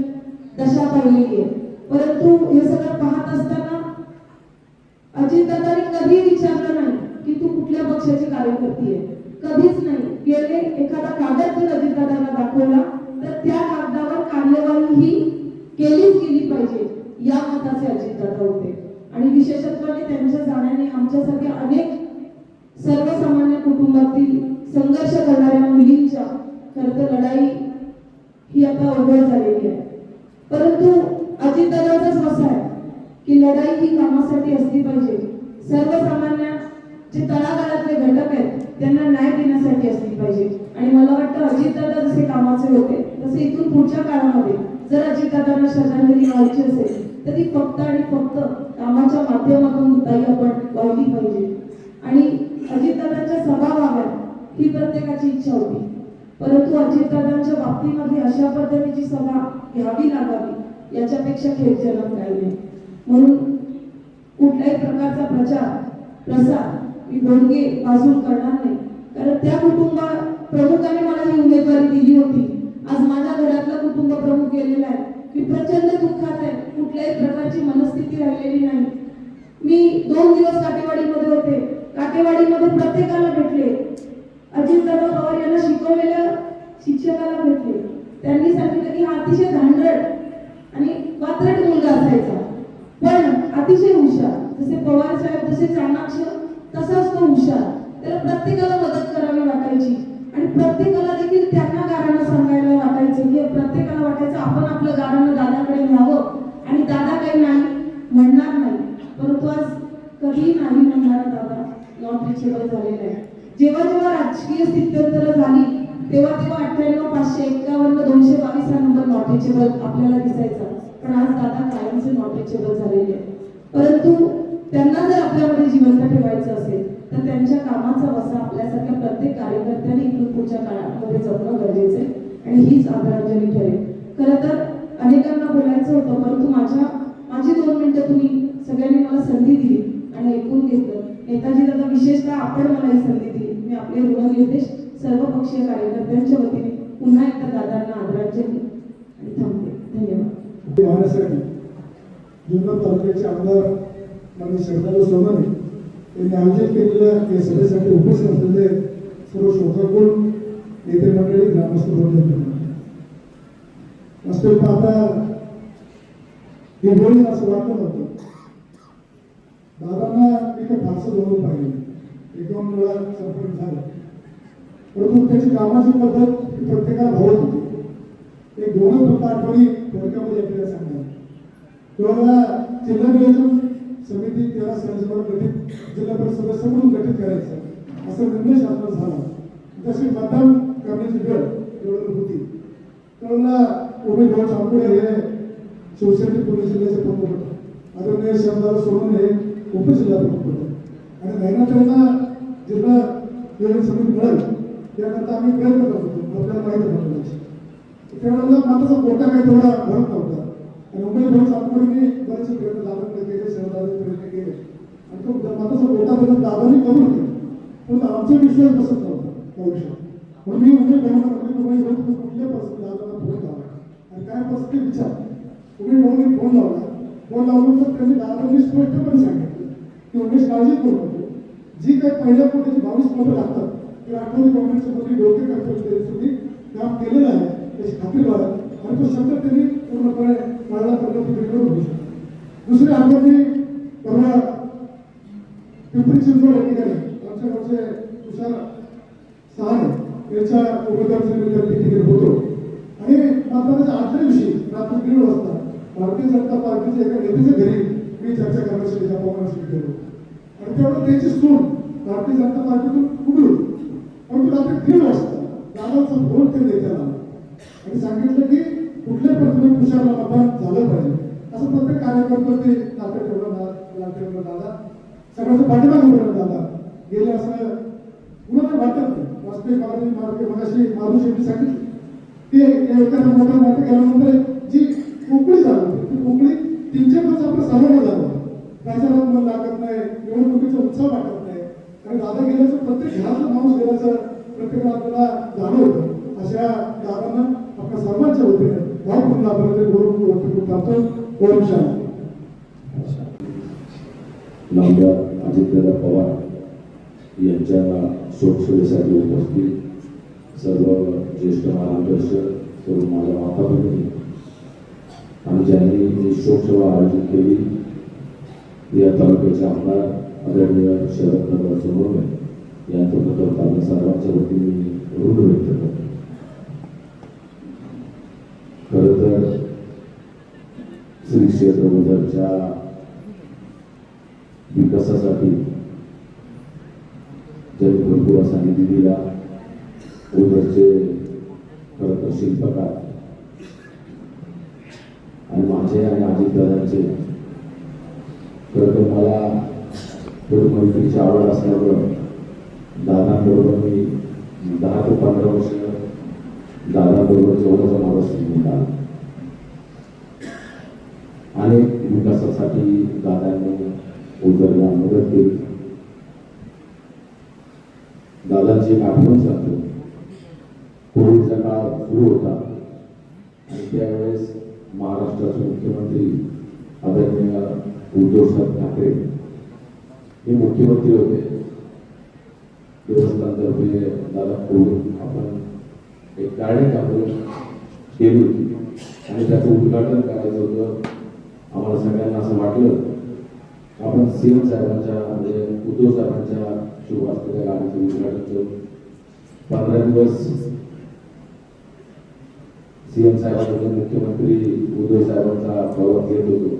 दशा पाहिलेली आहे. परंतु हे सगळं पाहत असताना अजितदादांनी कधी विचारलं नाही की तू कुठल्या पक्षाची कार्यकर्ती आहे. कधीच नाही. गेले एखादा कागद जर अजितदादांना दाखवला तर त्या कागदावर कार्यवाही ही केलीच गेली पाहिजे या मताचे अजितदादा होते. आणि विशेषत्वाने त्यांच्या जाण्याने आमच्यासारख्या अनेक सर्वसामान्य कुटुंबातील संघर्ष करणाऱ्या मुलींच्या खरं तर लढाई ही आता अवघड झालेली आहे. परंतु अजितदादांचा स्वसा आहे की लढाई ही कामासाठी असली पाहिजे. सर्वसामान्य जे तळागाळातले घटक आहेत त्यांना न्याय देण्यासाठी असली पाहिजे. आणि मला वाटतं अजितदादा जसे कामाचे होते तसे इथून पुढच्या काळामध्ये जर अजितदादांना श्रद्धांजली व्हायची असेल तर ती फक्त आणि फक्त कामाच्या माध्यमातून ताई आपण वाहिली पाहिजे. आणि अजितदादांच्या सभा व्हाव्यात ही प्रत्येकाची इच्छा होती. परंतु अजितदादांच्या बाबतीमध्ये अशा पद्धतीची सभा घ्यावी लागावी याच्यापेक्षा खेदजनक काही नाही. म्हणून कुठल्याही प्रकारचा प्रसार मी बोलगे बाजून करणार नाही. कारण त्या कुटुंबा प्रमुखाने मला ही उमेदवारी दिली होती. आज माझ्या घरातला कुटुंब प्रमुख गेलेला आहे. मी प्रचंड दुःखात आहे. कुठल्याही प्रकारची मनस्थिती राहिलेली नाही. मी 2 दिवस काटेवाडीमध्ये होते. काटेवाडीमध्ये प्रत्येकाला भेटले. अजितदादा पवार यांना शिकवलेल्या शिक्षकाला भेटले. त्यांनी सांगितलं की हा अतिशय धांडरट आणि वात्रट मुलगा असायचा पण अतिशय हुशार. जसे पवार साहेब जसे चाणाक्ष तसाच तो हुशार. त्याला प्रत्येकाला मदत करावी वाटायची आणि प्रत्येकाला देखील त्यांना गाणं सांगायला वाटायचं की प्रत्येकाला वाटायचं आपण आपलं गाणं दादाकडे न्यावं आणि दादा काही नाही म्हणणार नाही. परंतु आज कधी नाही म्हणणारा दादा नॉट रिचेबल झालेला आहे. जेव्हा जेव्हा राजकीय स्थित्यंतर झाली तेव्हा 98 551 222 हा नंबर नॉट रिचेबल आपल्याला दिसायचा. पण आज दादा कायमचे नॉट रिचेबल झालेले आहे. परंतु त्यांना जर आपल्यामध्ये जिवंत ठेवायचं असेल तर त्यांच्या कामाचा वसा आपल्यासारख्या प्रत्येक कार्यकर्त्यांनी इथून पुढच्या काळामध्ये जपणं गरजेचं आहे आणि हीच आदरांजली ठरेल. खरं तर अनेकांना बोलायचं होतं परंतु माझी 2 मिनिटं तुम्ही सगळ्यांनी मला संधी दिली आणि ऐकून घेतलं. नेताजी दादा विशेषतः आपण मला ही संधी दिली. मी आपले ऋणनिर्देश सर्व पक्षीय कार्यकर्त्यांच्या वतीने पुन्हा एकदा दादांना आदरांजली आणि थांबते. धन्यवाद. वाहण्यासाठी जुन्नर तालुक्याचे आमदार माननीय श्रद्धांजली सोनवणे यांनी आयोजित केलेल्या या सभेसाठी उपस्थित असलेले सर्व श्रोतागण नेते मंडळी ग्रामस्थ वास्तविक पाहता हे बोलून असं वाटत नव्हतं. दादांना मी काही फारसं जवळून पाहिजे 1-2 वेळा संपर्क झाला परंतु त्याची कामाची पद्धत ही प्रत्येकाला भावत होती. एक 2 फक्त आठवणी थोडक्यामध्ये आपल्याला सांगणार. तेव्हा जिल्हा नियोजन समिती 13 सदस्यांवर गठीत जिल्हा परिषद सदस्य म्हणून गठीत करायचं असा निर्णय शासनात झाला. तशी मतदान करण्याची वेळ एवढं होती. त्यावेळेला उमेदवार चांगुडे हे शिवसेने पुणे जिल्ह्याचे प्रमुख होते. आदरणीय श्रद्धांजली सोनवणे हे उपजिल्हा प्रमुख होते आणि महिन्याच्या जिल्हा नियोजन समिती मिळेल त्याकरता आम्ही प्रयत्न करत होतो. आपल्याला माहिती होतं त्यावेळेला माझा कोटा काही तेवढा भरत नव्हता आणि उमेदवार चांगुडेने बरेचसे प्रयत्न दादांकडे केले शहरात प्रयत्न केले आणि तो माझा कोटा बदल दादांनी करून केला पण आमचा विश्वास बसत नव्हता त्या विषयात. म्हणून मी उमेदवार कुठल्या परिस्थितीत दादांना फोन लावला आणि काय परिस्थिती विचार उमेदवारांनी फोन लावल्यानंतर त्यांनी दादांनी स्पष्टपणे सांगितलं की उमेश काळजी करू नको. जी काही पहिल्या कोट्याची 22 कोटी लागतात ते राष्ट्रवादी काँग्रेसच्या मंत्री डोके करतात काम केलेलं आहे त्याची खात्री बाळा आणि तो शब्द त्यांनी पूर्णपणे पाळला करण्याची होऊ शकतो. दुसरे आम्ही परवा पिंपरी चिंचवड या ठिकाणी आमच्या गावचे तुषार सहाने यांच्या उमेदवारीच्या तिकीट होतो आणि मतदानाच्या आदल्या दिवशी रात्री 1:30 वाजता भारतीय जनता पार्टीच्या एका नेत्याच्या घरी मी चर्चा करण्यासाठी जपामानासाठी गेलो आणि त्यावेळेला त्यांची सून भारतीय जनता पार्टीतून उभी होती. परंतु रात्री 1:30 वाजता दादाचा फोन ते नेत्याला आणि सांगितलं की कुठल्या प्रथम तुषारला मतदान झालं पाहिजे असं प्रत्येक कार्यकर्ता ते नाटक ठेवलं दादा सगळ्यांचं पाठिंबा ठेवलं दादा गेले असं कुणाला वाटत नाही. वास्तविक मगाशी माधू शेट्टी सांगितलं की एखाद्या मोठ्या नाटक केल्यानंतर जी पोकळी झाली ती पोकळी 3-4 दिवस आपलं सामान्य झालं. प्रचारात मन लागत नाही निवडणुकीचा उत्साह वाटत नाही आणि दादा गेल्याचं प्रत्येक घरातला माणूस गेल्याचं प्रत्येकाला आपल्याला जाणवतं. अशा दादांना आपल्या सर्वांच्या वतीने भावपूर्ण आपण ते गौरव व्यक्त करतो. ओम शांती. नामदार अजितदादा पवार यांच्या शोकसभेसाठी उपस्थित सर्व ज्येष्ठ मार्गदर्शक, सर्व माझ्या माता भगिनी आणि ज्यांनी ही शोकसभा आयोजित केली या तालुक्याचे आमदार आदरणीय शरद सोनवणे यांच्याबद्दल आपल्या सर्वांच्या वतीने ऋण व्यक्त करतो. खरं तर श्री क्षेत्र ओझरच्या विकासासाठी ज्यांनी भरपूर असा निधी दिला, ओझरचे खरं तर शिल्पकार आणि माझे आणि अजितदादांचे खरं तर मला थोडी मैत्रीची आवड असल्यामुळं दादांबरोबर मी 10 ते 15 वर्ष दादांबरोबर जेवढा माणूस निघाला. अनेक विकासासाठी दादांनी ओझरला मदत केली. दादांची एक आठवण सांगतो. कोविडचा काळ सुरू होता आणि त्यावेळेस महाराष्ट्राचे मुख्यमंत्री आदरणीय उद्धवसाहेब ठाकरे हे मुख्यमंत्री होते. देवस्थानतर्फे दादा कोविड आपण एक गाडी आपण केली होती आणि त्याचं उद्घाटन करायचं होतं. आम्हाला सगळ्यांना असं वाटलं आपण सीएम साहेबांच्या म्हणजे उद्धव साहेबांच्या शुभ हस्ते गाडीचं उद्घाटन करू. 15 दिवस सीएम साहेबांकडे मुख्यमंत्री उद्धव साहेबांचा प्रवास घेत होतो.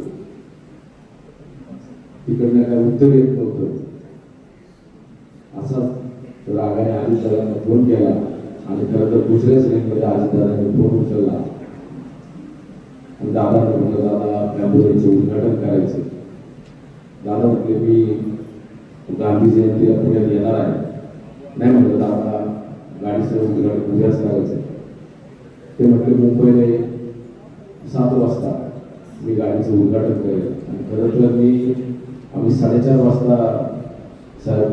तिकडनं काय उत्तर येत नव्हतं. असाच रागाने अजितदादांना फोन केला आणि खरं तर दुसऱ्याच रेंजमध्ये अजितदादांनी फोन उचलला आणि दादांना म्हटलं दादा ॲम्ब्युलन्सचं उद्घाटन करायचं. दादा म्हटले मी गांधी जयंतीला पुण्यात येणार आहे. नाही म्हटलं दादा गाडीचं उद्घाटन उद्याच करायचं. ते म्हटले मुंबईला 7 वाजता मी गाडीचं उद्घाटन करेल. आणि खरं तर आम्ही 4:30 वाजता साहेब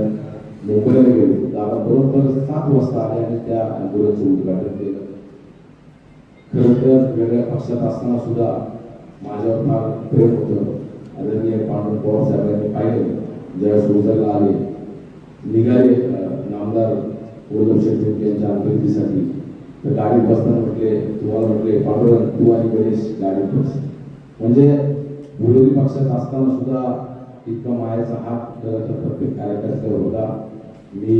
मुंबईला गेलो. दादा बरोबर 7 वाजता आले आणि त्या ॲम्ब्युलन्सचं उद्घाटन केलं. खरं तर वेगळ्या पक्षात असताना सुद्धा माझ्यावर फार प्रेम होतं. आदरणीय पांडुरंग पवार साहेबांनी पाहिलं ज्यावेळेस ओझरला आले निघाले नामदार उद्धव शेट्टी यांच्या अंतर्गतीसाठी तर गाडीत बसताना म्हटले तुम्हाला म्हटले पांडुरंग तू आणि गणेश गाडीत बस. म्हणजे विरोधी पक्षात असताना सुद्धा इतका मायाचा हात खरं तर प्रत्येक कार्यकर्त्यावर होता. मी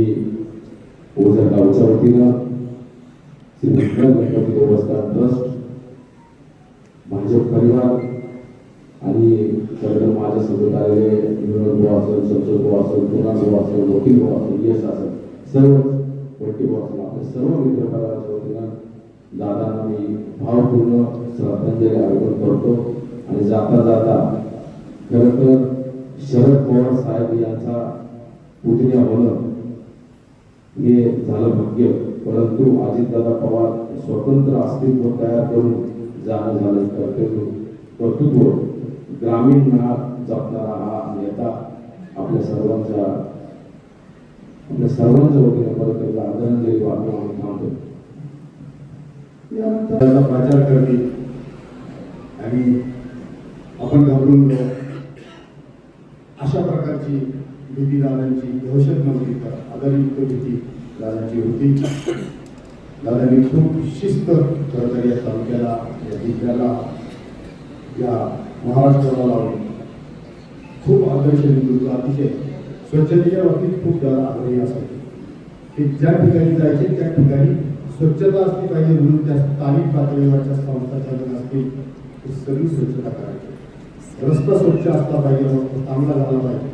ओझर गावच्या वतीनं श्री विठ्ठल गणपती देवस्थान ट्रस्ट, भाजप परिवार आणि खरं तर माझ्यासोबत आलेले विनोद भाऊ असेल, संतोष भाऊ असेल, कुणाल भाऊ असेल, वकील भाऊ असेल, यश असेल, सर्व वकील भाऊ असेल, आपले सर्व मित्र परिवाराच्या वतीनं दादांना मी भावपूर्ण श्रद्धांजली अर्पण करतो. आणि जाता जाता खरं तर शरद पवार साहेब यांचा पुतण्या होणं हे झालं भाग्य. परंतु अजितदादा पवार स्वतंत्र अस्तित्व तयार करून जाणं झालं कर्तृत्व. ग्रामीण भाग जपणारा हा नेता आपल्या सर्वांच्या वतीने परत एकदा आदरांजली वाटून आम्ही थांबतो. यानंतर प्रचार करणे आणि आपण घाबरून जाऊ अशा प्रकारची भीती दादांची दहशत नव्हती तर आदरयुक्त भीती दादांची होती. दादांनी खूप शिस्त खरं तर या तालुक्याला, या जिल्ह्याला, या महाराष्ट्राला लावली. खूप आदर्श नेतृत्व, अतिशय स्वच्छतेच्या बाबतीत खूप आग्रही असायचे. ते ज्या ठिकाणी जायचे त्या ठिकाणी स्वच्छता असली पाहिजे म्हणून त्या स्थानिक पातळीवरच्या संस्था चालत असतील ती सगळी स्वच्छता करायची. रस्ता स्वच्छ असला पाहिजे, रस्ता चांगला झाला पाहिजे.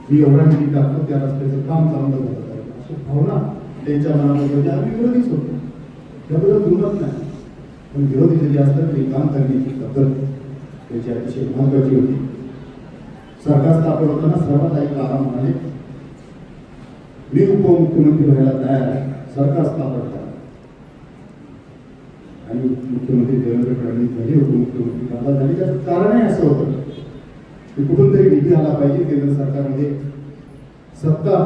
मी एवढा निधी टाकतो त्या रस्त्याचं काम चांगलं झालं पाहिजे अशी भावना त्यांच्या मनामध्ये. आम्ही विरोधीच होतो, त्याबद्दल दुमत नाही, पण विरोधी जे असतात ते काम करण्याची पद्धत त्याची अतिशय महत्वाची होती. सरकार स्थापन होताना सर्वात एक दादा म्हणाले मी उपमुख्यमंत्री व्हायला तयार आहे, सरकार स्थापन करा. आणि मुख्यमंत्री देवेंद्र फडणवीस झाले, उपमुख्यमंत्री दादा झाले. त्याचं कारणही असं होतं की कुठून तरी निधी आला पाहिजे. केंद्र सरकारमध्ये सत्ता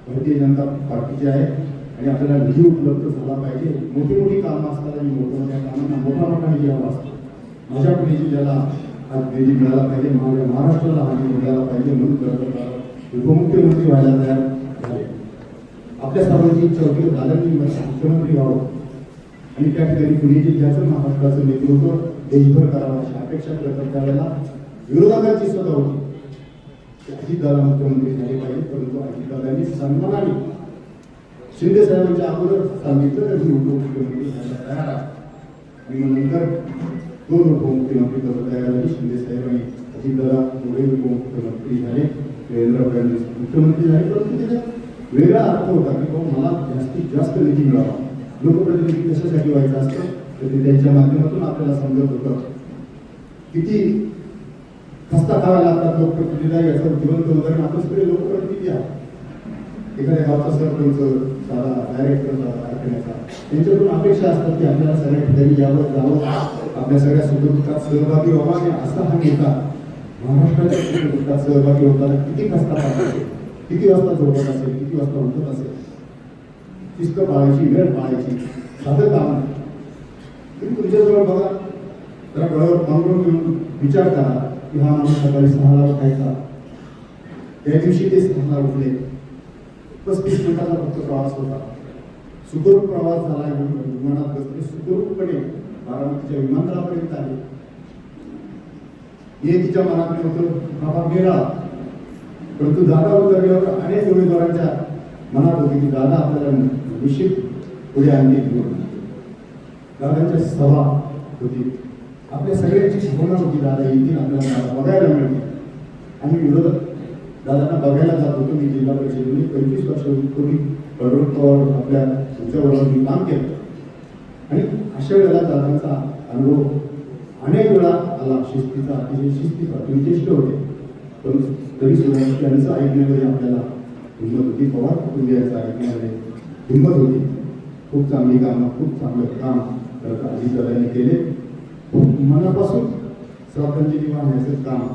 भारतीय जनता पार्टीचे आहे आणि आपल्याला निधी उपलब्ध झाला पाहिजे. मोठी मोठी कामं असतात आणि मोठ्या कामांना मोठा निधी हवा असतो. माझ्या पुणे जिल्ह्याला हा निधी मिळाला पाहिजे, माझ्या महाराष्ट्राला हा निधी मिळाला पाहिजे म्हणून खरं उपमुख्यमंत्री व्हायला तयार झाले. आपल्या सर्वांची इच्छा होती दादांनी मुख्यमंत्री व्हावं आणि त्या ठिकाणी पुणे जिल्ह्याचं महाराष्ट्राचं नेतृत्व देशभर करावं अशी अपेक्षा करतात. त्यावेळेला विरोधकांची सुद्धा होती अजितदादा मुख्यमंत्री झाले पाहिजे, परंतु अजितदादांनी सन्मानाने शिंदे साहेबांच्या अगोदर सांगितलं तर मी उपमुख्यमंत्री व्हायला तयार आहे आणि मग नंतर 2 उपमुख्यमंत्री तयार झाले. शिंदे साहेब आणि अजितदादा दोघे उपमुख्यमंत्री झाले, देवेंद्र फडणवीस मुख्यमंत्री झाले. परंतु त्याच्यात वेगळा अर्थ होता की बाबा मला जास्तीत जास्त निधी मिळावा. लोकप्रतिनिधी कशासाठी व्हायचं असतं तर ते त्यांच्या माध्यमातून आपल्याला समजत होतं किती खस्ता खावा लागतात लोकप्रतिनिधी. याचं जिवंत उदाहरण आपण सगळे लोकप्रतिनिधी आहोत. एखाद्या गावचा सरपंच साधा डायरेक्टर कारखान्याचा त्यांच्याकडून अपेक्षा असतात की आपल्याला सगळ्या ठिकाणी यावं जावं, आपल्या सगळ्या सुखदुःखात सहभागी व्हावा आणि असा हा नेता महाराष्ट्राच्या सुखदुःखात सहभागी होताना किती खस्ता खात असेल, किती वाजता झोपत असेल, किती वाजता उठत असेल, शिस्त पाळायची, वेळ पाळायची, साधं काम नाही. तुम्ही तुमच्याजवळ बघा, जरा गळावर पांघरून घेऊन विचार करा की हा माणूस सकाळी 6ला उठायचा, त्या दिवशी ते 6ला उठले, 35 मिनिटाचा फक्त प्रवास होता, सुखरूप प्रवास झाला, विमानात बसले, सुखरूपपणे बारामतीच्या विमानतळापर्यंत आले. हे तिच्या मनात होतं बाबा मेळा, परंतु दादा उतरल्यावर अनेक उमेदवारांच्या मनात होती की दादा आपल्याला निश्चित पुढे आणतील. दादांच्या सभा होती, आपल्या सगळ्यांची भावना होती दादा येतील, आपल्याला बघायला मिळतील. आणि विरोधक दादांना बघायला जात होतो. मी जिल्हा परिषदेने 25 वर्षापूर्वी बळवंत पवार आपल्या तुमच्याबरोबर मी काम केलं आणि अशा वेळेला दादांचा अनुभव अनेक वेळा आला. शिस्तीचा, अतिशय शिस्तीचा, विशिष्ट होते, पण तरी सुद्धा त्यांचं ऐकण्यामध्ये आपल्याला हिंमत होती. पवार कुटुंबियांचं ऐकण्यामध्ये हिंमत होती. खूप चांगली कामं, खूप चांगलं काम करत अजितदादांनी केले. खूप मनापासून श्रद्धांजली वाहण्याचं काम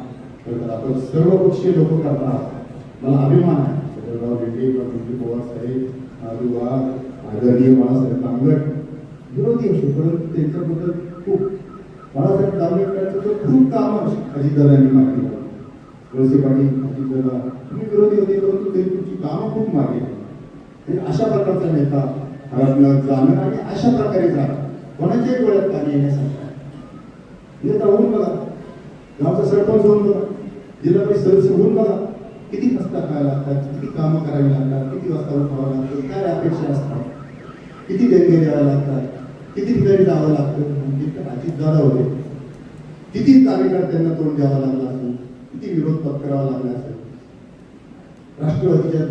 करतात. आपण सर्वपक्षीय लोक करतात. मला अभिमान आहे सदरराव रेड्डी, पवार साहेब, आजोबा, आदरणीय बाळासाहेब दांगट विरोधी होते, परंतु त्यांच्याबद्दल खूप बाळासाहेब दांगटकरांचं तर खूप काम अजितदादांनी मागणी केलं. वळसे पाटील, अजितदादा तुम्ही विरोधी होते, परंतु त्यांनी तुमची कामं खूप मागणी आणि अशा प्रकारचा नेता हरपणं जाणं आणि अशा प्रकारे जाणं कोणाच्याही डोळ्यात पाणी येण्यासाठी नेता होऊन बघा, गावचा सरपंच होऊन बघा, जिल्हा परिषद सदस्य होऊन बघा, किती खस्ता खायला लागतात, किती कामं करावी लागतात, किती वाजता उठावं लागतं, काय अपेक्षा असतात, किती देणगे द्याव्या लागतात, किती ठिकाणी जावं लागतं. अजितदादा होते, किती कार्यकर्त्यांना तोंड द्यावं लागलं असेल, किती विरोध पत्करावा लागला असेल. राष्ट्रवादीच्या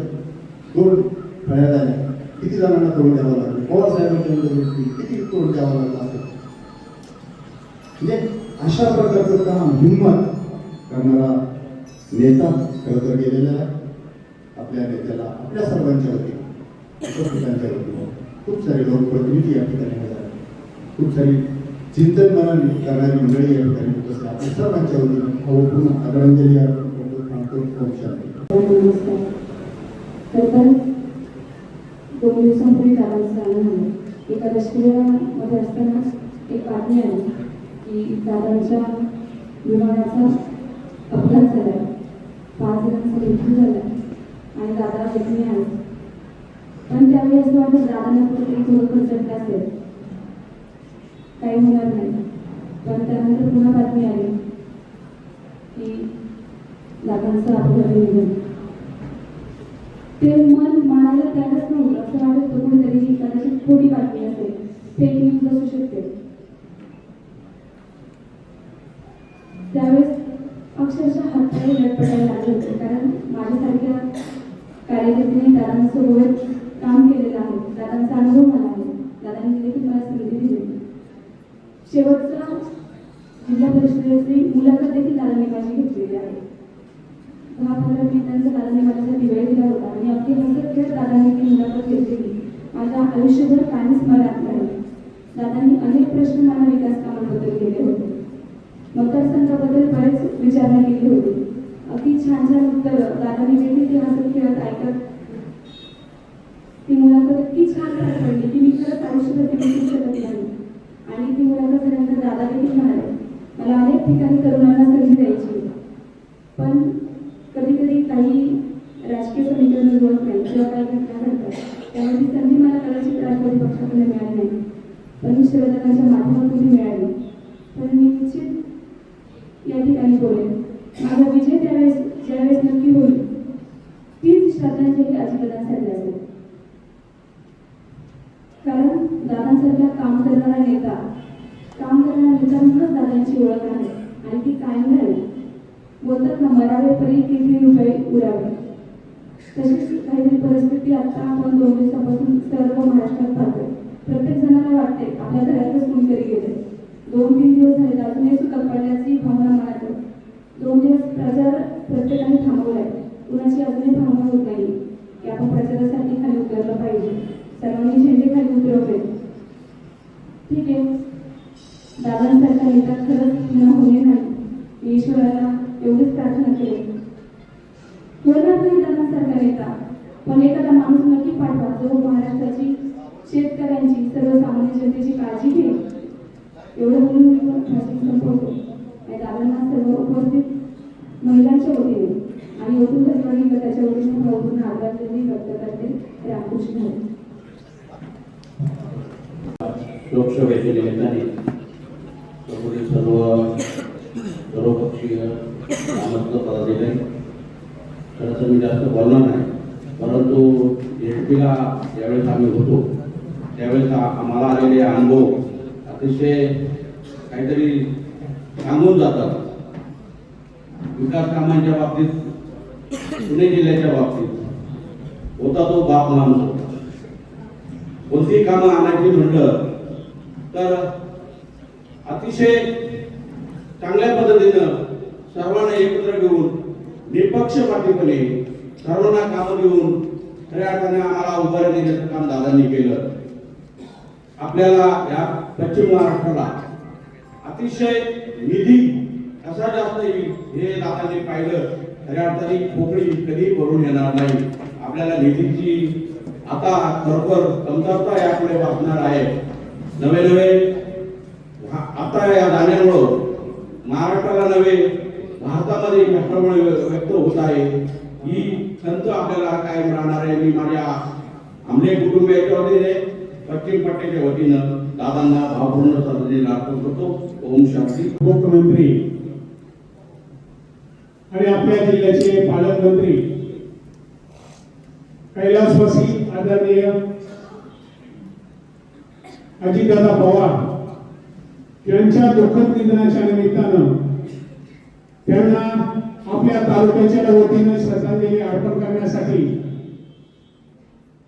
2 फळ्या झाल्या, किती जणांना तोंड द्यावं लागलं. पवार साहेबांच्या किती तोंड द्यावं लागलं असेल. म्हणजे अशा प्रकारचं काम हिंमत करणारा नेता खरं तर गेलेला आहे. आपल्या नेत्याला आपल्या सर्वांच्या वतीने, उपस्थितांच्या वतीने खूप सारे लोकप्रतिनिधी या ठिकाणी झाले, खूप सारी चिंतन मनन करणारी मंडळी या ठिकाणी उपस्थित. आपल्या सर्वांच्या वतीने भावपूर्ण आदरांजली अर्पण करतो. थांबतो. खूप नमस्कार. तर 2 दिवसांपूर्वी दादांचं आलं झालं. एका दशकामध्ये असताना एक बातमी आली की दादांच्या विमानाचा अपघात झाला, 5 जणांचा मृत्यू झाला आणि दादा जखमी आहेत. पण त्यावेळी असं वाटतं दादांना कुठेतरी थोडं चटका असेल, काही होणार नाही. पण त्यानंतर पुन्हा बातमी आली की दादांचं अपघाती निधन. ते मन मानायला तयारच नव्हतं. असं वाटत होतं कुठेतरी कदाचित खोटी बातमी असेल, फेक न्यूज असू शकते. त्यावेळेस अक्षरशः हातपाय लटपटायला लागले होते, कारण माझ्यासारख्या कार्यकर्त्यांनी दादांसोबत काम केलेलं आहे, दादांचा अनुभव मला आहे, दादांनी देखील मला संधी दिली. शेवटचा जिल्हा परिषदेची मुलाखत देखील दादांनी माझी घेतलेली आहे. 10-15 मिनिटांचा दादांनी माझ्यासाठी वेळ दिला होता आणि अगदी हसत खेळत दादांनी ती मुलाखत घेतलेली. माझ्या आयुष्यभर काहीच स्मरणात नाही. दादांनी अनेक प्रश्न मला विकास कामांबद्दल केले होते, मतदारसंघाबद्दल बरेच विचारणा केली होती. अगदी छान छान उत्तर दादांनी देखील ते हसत खेळत ऐकत फरक पडली की मी खरंच आयुष्यभर ते विसरू शकत नाही. आणि ती मुलाखत झाल्यानंतर दादा देखील म्हणाले, मला अनेक ठिकाणी तरुणांना संधी द्यायची, पण कधी कधी काही राजकीय समीकरण जुळत नाही किंवा काही घटना घडतात, त्यामुळे ती संधी मला कदाचित राष्ट्रवादी पक्षाकडे मिळाली नाही, पण शरददादांच्या माध्यमातून ती मिळाली. पण मी निश्चित या ठिकाणी बोलेन, माझा विजय ज्यावेळेस नक्की होईल तीच श्रद्धांजली अजितदादांसाठी असेल. कारण दादांसारखा काम करणारा नेता म्हणूनच दादांची ओळख आहे आणि ती कायम राहील. बोलतात ना, मरावे परी किती रुपये उरावे, तशीच काहीतरी परिस्थिती आता आपण 2 दिवसापासून सर्व महाराष्ट्रात पाहतोय. प्रत्येक जणाला वाटते आपल्या घरातच कोणीतरी गेले. 2-3 दिवस झाले अजूनही सुद्धा पडण्याची भावना मनात आहे. 2 दिवस प्रचार प्रत्येकाने थांबवलाय. कुणाची अजूनही भावना होत नाही की आपण प्रचारासाठी खाली उतरलं पाहिजे. सर्वांनी झेंडे खाली उतरवले. ठीक आहे, दादांसारखा नेता खरंच पुन्हा होणे नाही. मी ईश्वराला एवढीच प्रार्थना केली. होणार नाही दादांसारखा नेता, पण एखादा माणूस नक्की पाठवा जो महाराष्ट्राची, शेतकऱ्यांची, सर्वसामान्य जनतेची काळजी घेईल. एवढं बोलून मी भाषण संपवतो. आणि दादांना सर्व उपस्थित महिलांच्या वतीने आणि वसुंधरेवाडी गटाच्या वतीने भावपूर्ण आदरांजली व्यक्त करते. रामकृष्ण हरी. लोकसभेच्या निमित्ताने सर्वपक्षीय ग्रामस्थ पदाधिकारी, खरं तर मी जास्त बोलणार नाही, परंतु एसपीला ज्यावेळेस आम्ही होतो त्यावेळेस आम्हाला आलेले अनुभव अतिशय काहीतरी सांगून जातात. विकास कामांच्या बाबतीत, पुणे जिल्ह्याच्या बाबतीत होता तो बाप माणूस होता. कोणती कामं आणायची म्हटलं तर अतिशय चांगल्या पद्धतीनं सर्वांना एकत्र घेऊन निपक्षपातीपणे सर्वांना कामं देऊन खऱ्या अर्थाने आम्हाला उभारी देण्याचं काम दादांनी केलं. आपल्याला या पश्चिम महाराष्ट्राला अतिशय निधी कसा जास्त येईल हे दादांनी पाहिलं. खऱ्या अर्थाने पोकळी कधी भरून येणार नाही. आपल्याला निधीची आता खरोखर कमतरता यापुढे वाचणार आहे. नवे आता या जाण्यामुळं महाराष्ट्राला नवे भारतामध्ये कष्टामुळे व्यक्त होत आहे. ही संत आपल्याला कायम राहणार आहे. मी माझ्या आमने कुटुंबियाच्या वतीने, पश्चिम पट्ट्याच्या वतीनं दादांना भावपूर्ण श्रद्धांजली अर्पण करतो. ओम शांती. मुख्यमंत्री आणि आपल्या जिल्ह्याचे पालकमंत्री कैलासवासी आदरणीय अजितदादा पवार यांच्या दुःखद निधनाच्या निमित्तानं त्यांना आपल्या तालुक्याच्या वतीने श्रद्धांजली अर्पण करण्यासाठी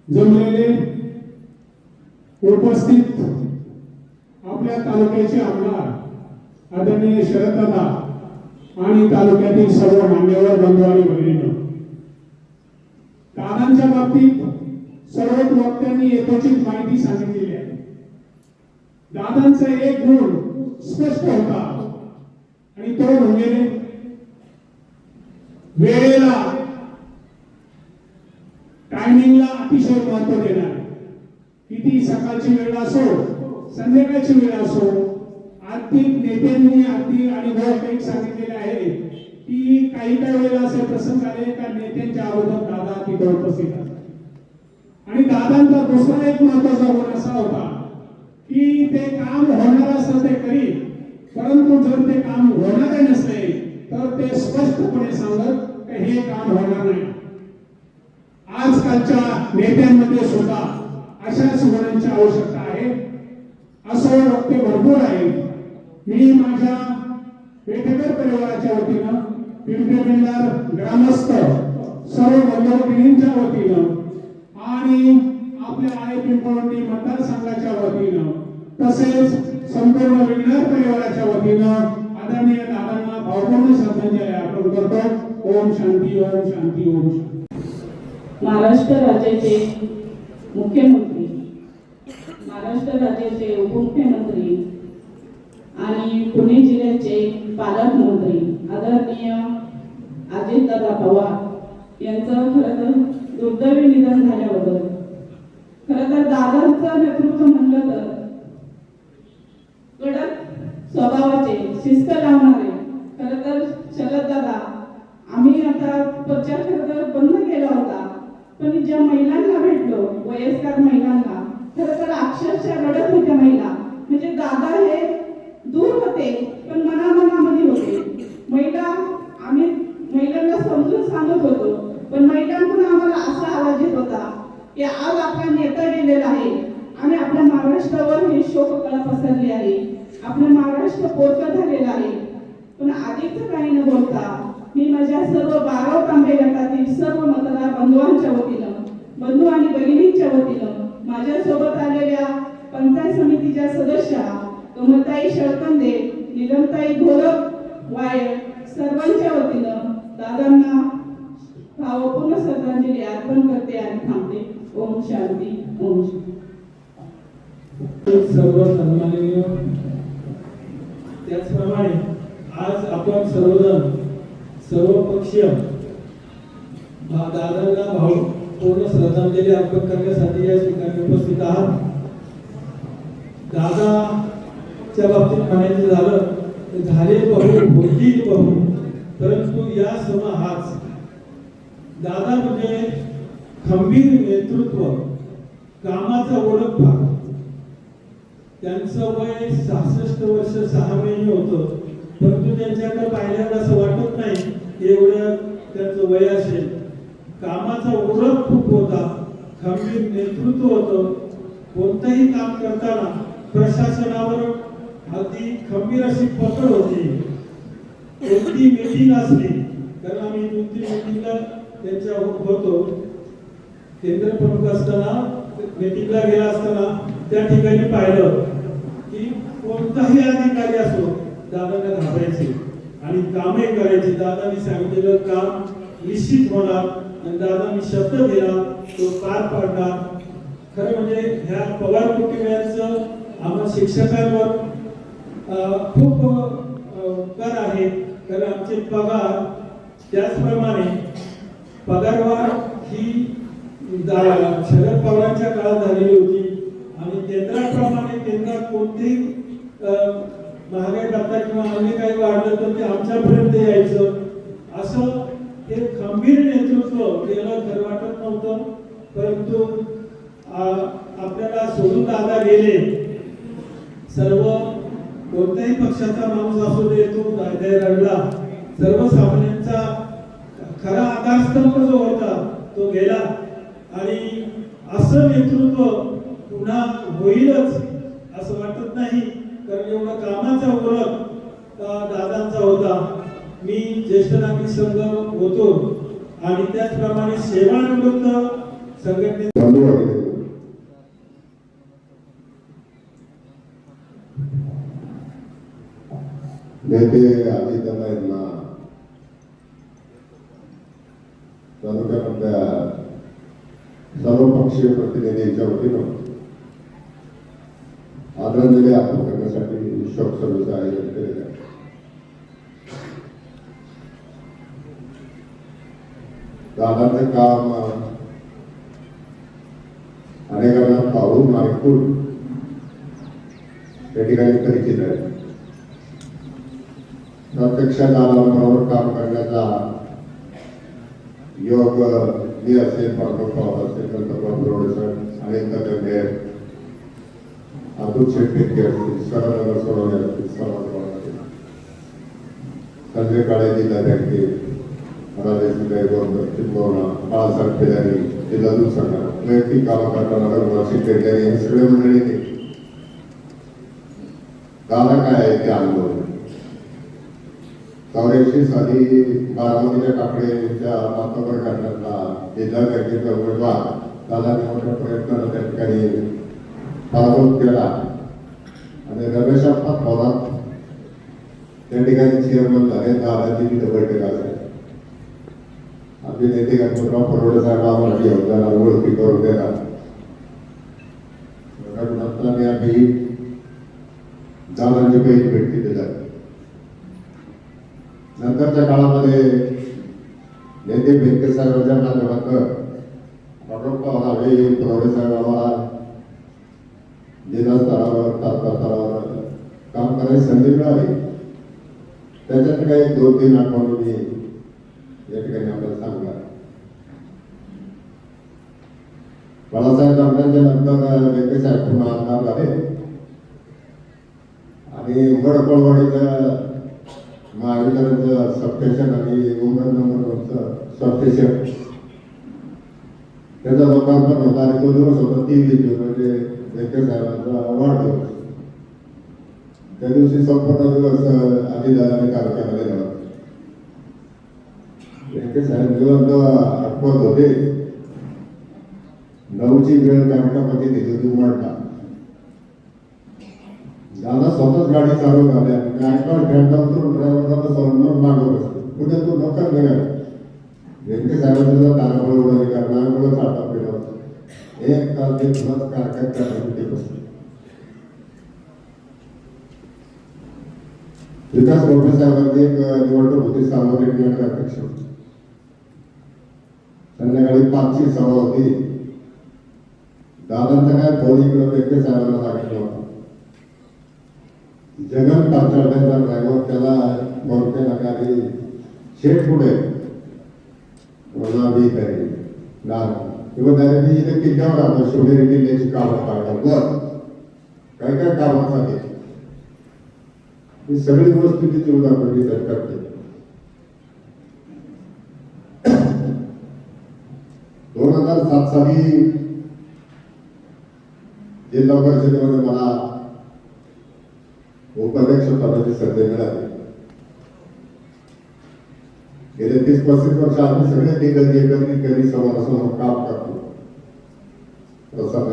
जमलेले उपस्थित आपल्या तालुक्याचे आमदार आदरणीय शरददादा आणि तालुक्यातील सर्व मान्यवर बंधू आणि भगिनींनो, दादांच्या बाबतीत सर्वच वक्त्यांनी यथोचित माहिती सांगितलेली आहे. दादांचा एक गुण स्पष्ट होता आणि तो म्हणजे वेळेला, टायमिंगला अतिशय महत्व देणार. किती सकाळची वेळ असो, संध्याकाळची वेळ असो, आर्थिक नेत्यांनी अगदी आणि एक सांगितलेले आहे की काही वेळेला असे प्रसंग आले का नेत्यांच्या अगोदर दादा तिथे उपस्थित असतात. आणि दादांचा दुसरा एक महत्वाचा गुण असा होता की ते काम होणार असतं ते करी, परंतु जर ते काम होणार नसले तर ते स्पष्टपणे सांगत की हे काम होणार नाही. आजकालच्या नेत्यांमध्ये सुद्धा अशाच गुणांची आवश्यकता आहे. असं वक्ते भरपूर आहे. मी माझ्या पेठेकर परिवाराच्या वतीनं, पिंपरी ग्रामस्थ सर्व बंधूंच्या वतीनं आणि आपल्या आळे पिंपळवंडी मतदारसंघाच्या वतीनं तसेच संपूर्ण विघ्नर परिवाराच्या वतीनं आदरणीय दादांना भावपूर्ण श्रद्धांजली अर्पण करतो. ओम शांती, ओम शांती, ओम शांती. महाराष्ट्र राज्याचे मुख्यमंत्री, महाराष्ट्र राज्याचे उपमुख्यमंत्री आणि पुणे जिल्ह्याचे पालकमंत्री आदरणीय अजितदादा पवार यांचं खरं तर दुर्दैवी निधन झाल्याबद्दल खरं तर दादा दादांचं नेतृत्व म्हणलं तर कडक स्वभावाचे, शिस्त लावणारे. खरं तर शरद दादा, आम्ही आता प्रचार खरं तर बंद केला होता, पण ज्या महिलांना भेटलो, वयस्कर महिलांना, खरं तर अक्षरशः रडत होत्या महिला. म्हणजे दादा हे दूर होते पण मनामनामध्ये होते. आम्ही महिलांना समजून सांगत होतो, पण महिलांकडून आम्हाला असा आवाज येत होता की आज आपला नेता गेलेला आहे आणि आपल्या महाराष्ट्रावर ही शोककळा पसरली आहे, आपलं महाराष्ट्र पोरकं झालेलं आहे. पण आधीच काही न बोलता मी माझ्या सर्व 12 तांबे गटातील सर्व मतदार बंधूंच्या वतीनं, बंधू आणि भगिनींच्या वतीनं, माझ्यासोबत आलेल्या पंचायत समितीच्या सदस्या कमलताई शळकंदे, निलमताई घोलप वायर, सर्वांच्या वतीनं दादांना भावपूर्ण श्रद्धांजली अर्पण करते आणि थांबते. ओम शांती. ओम शांती. सर्व सन्माननीय, त्याचप्रमाणे आज आपण सर्वजण सर्व पक्षीय दादांना भावपूर्ण श्रद्धांजली अर्पण करण्यासाठी या ठिकाणी उपस्थित आहात. दादाच्या बाबतीत म्हणायचं झालं तर झाले बहु होतील बहु, परंतु या सम हाच. दादा म्हणजे खंबीर नेतृत्व, कामाचा ओळख भाग. त्यांचं वय 66 वर्ष 6 महिने होतं, परंतु त्यांच्याकडे पाहिल्यावर असं वाटत नाही की एवढं त्यांचं वय असेल. कामाचा ओळख खूप होता, खंबीर नेतृत्व होतं. कोणतंही काम करताना प्रशासनावर अगदी खंबीर अशी पकड होती. कोणती मीटिंग असली, कारण आम्ही 2-3 मीटिंगला त्यांच्या होतो, केंद्र प्रमुख असताना मीटिंगला गेला असताना त्या ठिकाणी पाहिलं की कोणताही अधिकारी असो दादांना घाबरायचे आणि कामे करायचे. दादांनी सांगितलेलं काम निश्चित होणार आणि दादांनी शब्द दिला तो पार पाडणार. खरं म्हणजे ह्या पवार कुटुंबियांचं आम्हा शिक्षकांवर खूप कर आहे, कारण आमचे पगार, त्याचप्रमाणे पगारवाढ ही शरद पवारांच्या काळात झालेली होती आणि केंद्राप्रमाणे केंद्रात कोणतेही महागाई भत्ता किंवा अन्य काही वाढलं तर ते आमच्यापर्यंत यायचं. असं हे खंबीर नेतृत्व केलं खरं वाटत नव्हतं, परंतु आपल्याला सोडून दादा गेले. सर्व कोणत्याही पक्षाचा माणूस असू दे, तो रडला. सर्वसामान्यांचा खरा आधारस्तंभ जो होता तो गेला आणि असं नेतृत्व पुन्हा होईलच असं वाटत नाही, कारण एवढा कामाचा ओळख दादांचा होता. मी ज्येष्ठ नागरिक संघ होतो आणि त्याचप्रमाणे सेवानिवृत्त संघटनेत नेते अजितदादा यांना तालुक्यामधल्या सर्वपक्षीय प्रतिनिधींच्या वतीनं आदरांजली अर्पण करण्यासाठी शोक सभेचं आयोजन केलेलं आहे. दादांचं काम अनेकांना पाहून ऐकून त्या ठिकाणी परिचित आहे. प्रत्यक्षात दादांबरोबर काम करण्याचा योग मी असेल, पांडुरंग पवार असेल, दत्तप्रभू रोडसर, अनेक तज्ञ, अतुल शेट्टी असतील, शरद सोडवणे असतील, संजय काळे जिल्हा बँके, राजेश गोंधळ, चिंबवणा, बाळासाहेब खेळारी, जिल्हा दूध संघ, वैयक्तिक काम करताना रघुनाथ खेळारी, हे सगळे मंडळीने दादा काय आहे ते अनुभव. 84 साली बारामतीच्या काकडेच्या मातोबर करण्याचा जिल्हा बँकेचा उमेदवार दादाने मोठ्या प्रयत्नाने त्या ठिकाणी पराभूत केला आणि रमेशप्पा थोरात त्या ठिकाणी चेअरमन झाले. दादाची तिथे बैठक असेल. आपले नेते गणपतराव परवडे साहेब आम्हाला घेऊन जाणार, ओळखी करून देणार. नंतर आम्ही दादांची पहिली भेट तिथे झाली. नंतरच्या काळामध्ये नेते भेटके साहेबांच्या माध्यमातून डॉक्टर पवार परवडे साहेब आम्हाला जिल्हा स्तरावर तालुका स्तरावर काम करायची संधी मिळाली. त्याच्यात काही 2-3 आठवडे मी या ठिकाणी आपल्याला सांगणार. बाळासाहेब दामटांच्या नंतर व्यंकटेश साहेब पुन्हा आमदार झाले आणि उमरकोळवाडीचं महावितरणचं सबस्टेशन आणि उमर नंबर 2चं सबस्टेशन त्याचा लोकार्पण होता आणि तो दिवस होता 23 जून म्हणजे व्यंकटेश साहेबांचा वाढदिवस. त्या दिवशी संपूर्ण दिवस अजितदादांनी तालुक्यामध्ये राहत. व्यंकटेश साहेब जिवंत आठवत होते. 9ची वेळ बँकामध्ये दिली होती उमरला. दादा स्वतःच गाडी चालवून आल्या गायकवाड बँकातून ड्रायव्हरला समोर मागवत असतो. पुढे तो नोकर निघाला. व्यंकटेश साहेबांचा ताराबळ उडवली करणार मुलं चालता फिरवत एक तास ते तुलाच कारखान्यात करण्यासाठी बसले. विकास मोठे साहेबांची एक निवडणूक होती सामाजिक न्याय अध्यक्ष. संध्याकाळी 5ची सभा होती. दादांचा काय फोन इकडे व्यंकटेश साहेबांना लागला होता. जगन पाचड्याचा ड्रायव्हर त्याला मोठ्या नकारी शेट पुढे बी करेल किंवा डायरेक्ट इथे किल्ल्यावर राहतो. शिवनेरी किल्ल्याची कामं पाडतात काय काय कामासाठी ही सगळी वस्तुस्थिती उदाहरणार्थ करते. 2007 साली जिल्हा परिषदेमध्ये मला उपाध्यक्ष पदाची संधी मिळाली. गेले 30-35 वर्ष आम्ही सगळे दिग्गज एकत्रित कधी समोरासमोर काम करतो. प्रसन्न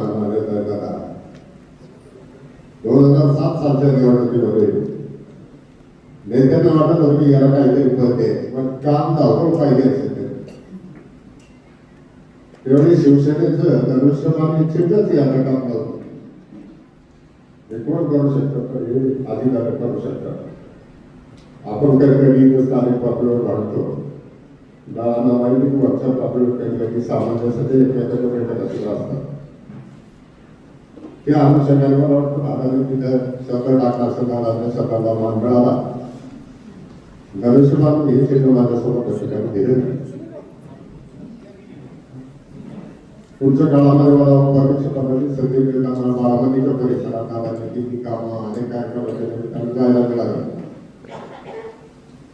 2007 सालच्या निवडणुकीमध्ये नेत्यांना वाटत होतं की याला काहीतरी पद द्यायचं पण काम धावपळ पाहिजे असेल त्यावेळी शिवसेनेचं धनुष्यबाण निश्चितच याला काम नव्हतं. हे कोण करू शकतात तर हे अधिकारी करू शकतात. आपण कधी स्थानिक पातळीवर वाढतो. दादांना माहिती की वरच्या पातळीवर कधी सामंजस्य एकमेकांच्या भेटत सुद्धा असतात. त्या अनुषंगाने मला वाटतं दादाने तिथं सगळं टाकलं असं दादाने स्वतःला मान मिळाला. धनुष्यबाण हे क्षेत्र माझ्यासोबत ठिकाणी दिलं. पुढच्या काळामध्ये मला उपाध्यक्ष पदाची संधी मिळताना बारामतीच्या परिसरात दादांनी किती कामं अनेक कार्यक्रम जायला मिळालं.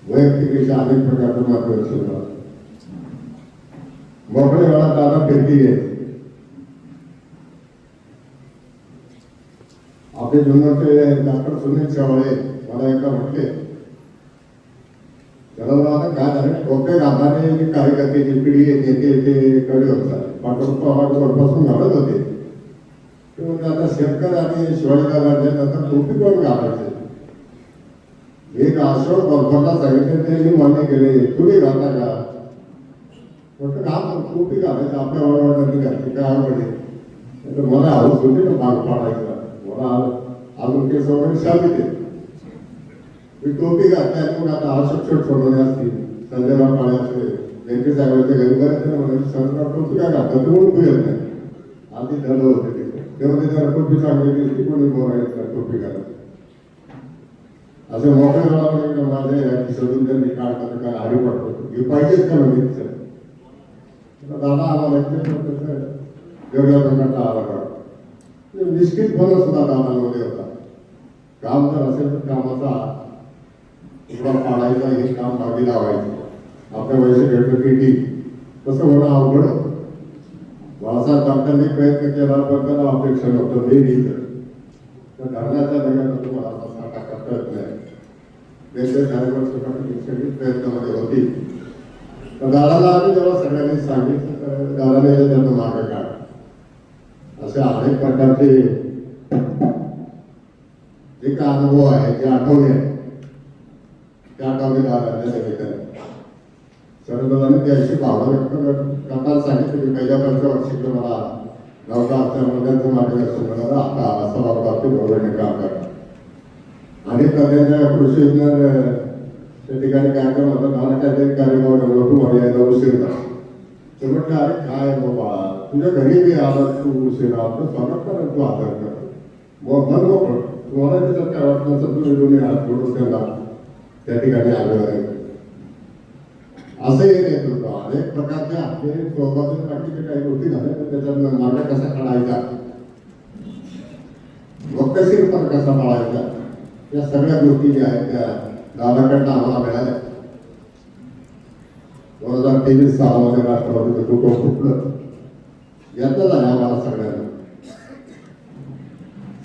वैयक्तिकरित्या अनेक प्रकारचं मार्गदर्शन झालं. मोकळ्या वेळात दादा फिरती घ्यायचे. आपले जुन्नरचे डॉक्टर सुनील शेवाळे मला एकदा म्हटले त्याला आता काय झालं डोके घाताने कार्यकर्त्याची पिढी नेते कडे होत चालले. पासून घालत होते म्हणजे आता शेतकरी आणि शिवाजीदादांच्या नंतर टोपी पण घालायचे. एक अशोक बरोबरला सांगितले ते मी मान्य केले. तुम्ही घालता का म्हटलं घाल टोपी घालायचं आपल्या वडवडिलांनी घातली काय आवडले. मला हाऊस होते ना भाग पाडायचा. मला अजून केस वगैरे शादी दे मी टोपी घातली आणि मग आता अशोक छोट सोडवणे असतील संजयराव काळे व्यंकटेश साहेबांच्या घरी करायचं म्हणजे सरकार टोपी काय घालतात म्हणून येत नाही. आधी धड होते तेव्हा ते जरा टोपी चांगली दिसली कोणी बोलायचं टोपी घालायचं. असं मोकळ्या वेळामध्ये माझ्या शोधून त्यांनी काढतात काय हारी पडतो हे पाहिजेच का म्हणजे दादा आम्हाला वेगळ्या प्रकारचा आला निश्चितपणे सुद्धा दादामध्ये होता. काम जर असेल तर कामाचा तुकडा पाडायचा हे काम मागे लावायचं. आपल्या वैश्विक भेटली तसं होणं अवघड. बाळासाहेब दामटांनी प्रयत्न केला पण त्याला अपेक्षा नव्हतं ते दिलं तर धरण्याच्या जगात तुम्हाला असा टाका करत नाही. त्यांच्या 4 वर्षासाठी प्रयत्नामध्ये होती. तर दादाला आम्ही जेव्हा सगळ्यांनी सांगितलं तर दादाने त्यांना मार्ग काढ असे अनेक प्रकारचे जे काय अनुभव आहे जे आठवले आहेत त्या आठवले दादाने निमित्ताने सर्वदाने त्याशी भावना व्यक्त करताना सांगितलं की पहिल्या वर्षी मला नवका असल्यामुळे त्यांचं मार्गदर्शन मिळालं. आता असा बाबतीत गौरवने काम करतात आणि त्यांच्या कृषी विज्ञान त्या ठिकाणी कार्यक्रम होता. मला काहीतरी कार्यक्रम डेव्हलप मध्ये यायला उशीर झाला. ते म्हटलं अरे काय बाबा तुझ्या घरी मी आला तू उशीर आपलं स्वागत कर तू आदर कर मग मन मोकळं तुम्हाला त्याच्यात काय वाटतं तर तुम्ही दोन्ही हात जोडून त्यांना त्या ठिकाणी आलेलं आहे. असंही नेतृत्व अनेक प्रकारचे आपले स्वभावाचे बाकीचे काही गोष्टी झाल्या तर त्याच्यात मार्ग कसा काढायचा, वक्तशीरपण कसा पाळायचा, या सगळ्या गोष्टी ज्या आहेत त्या दादाकडनं आम्हाला मिळाल्या. 2023 सालामध्ये राष्ट्रवादीचं कुटुंब फुटलं यातच आहे आम्हाला सगळ्यांना.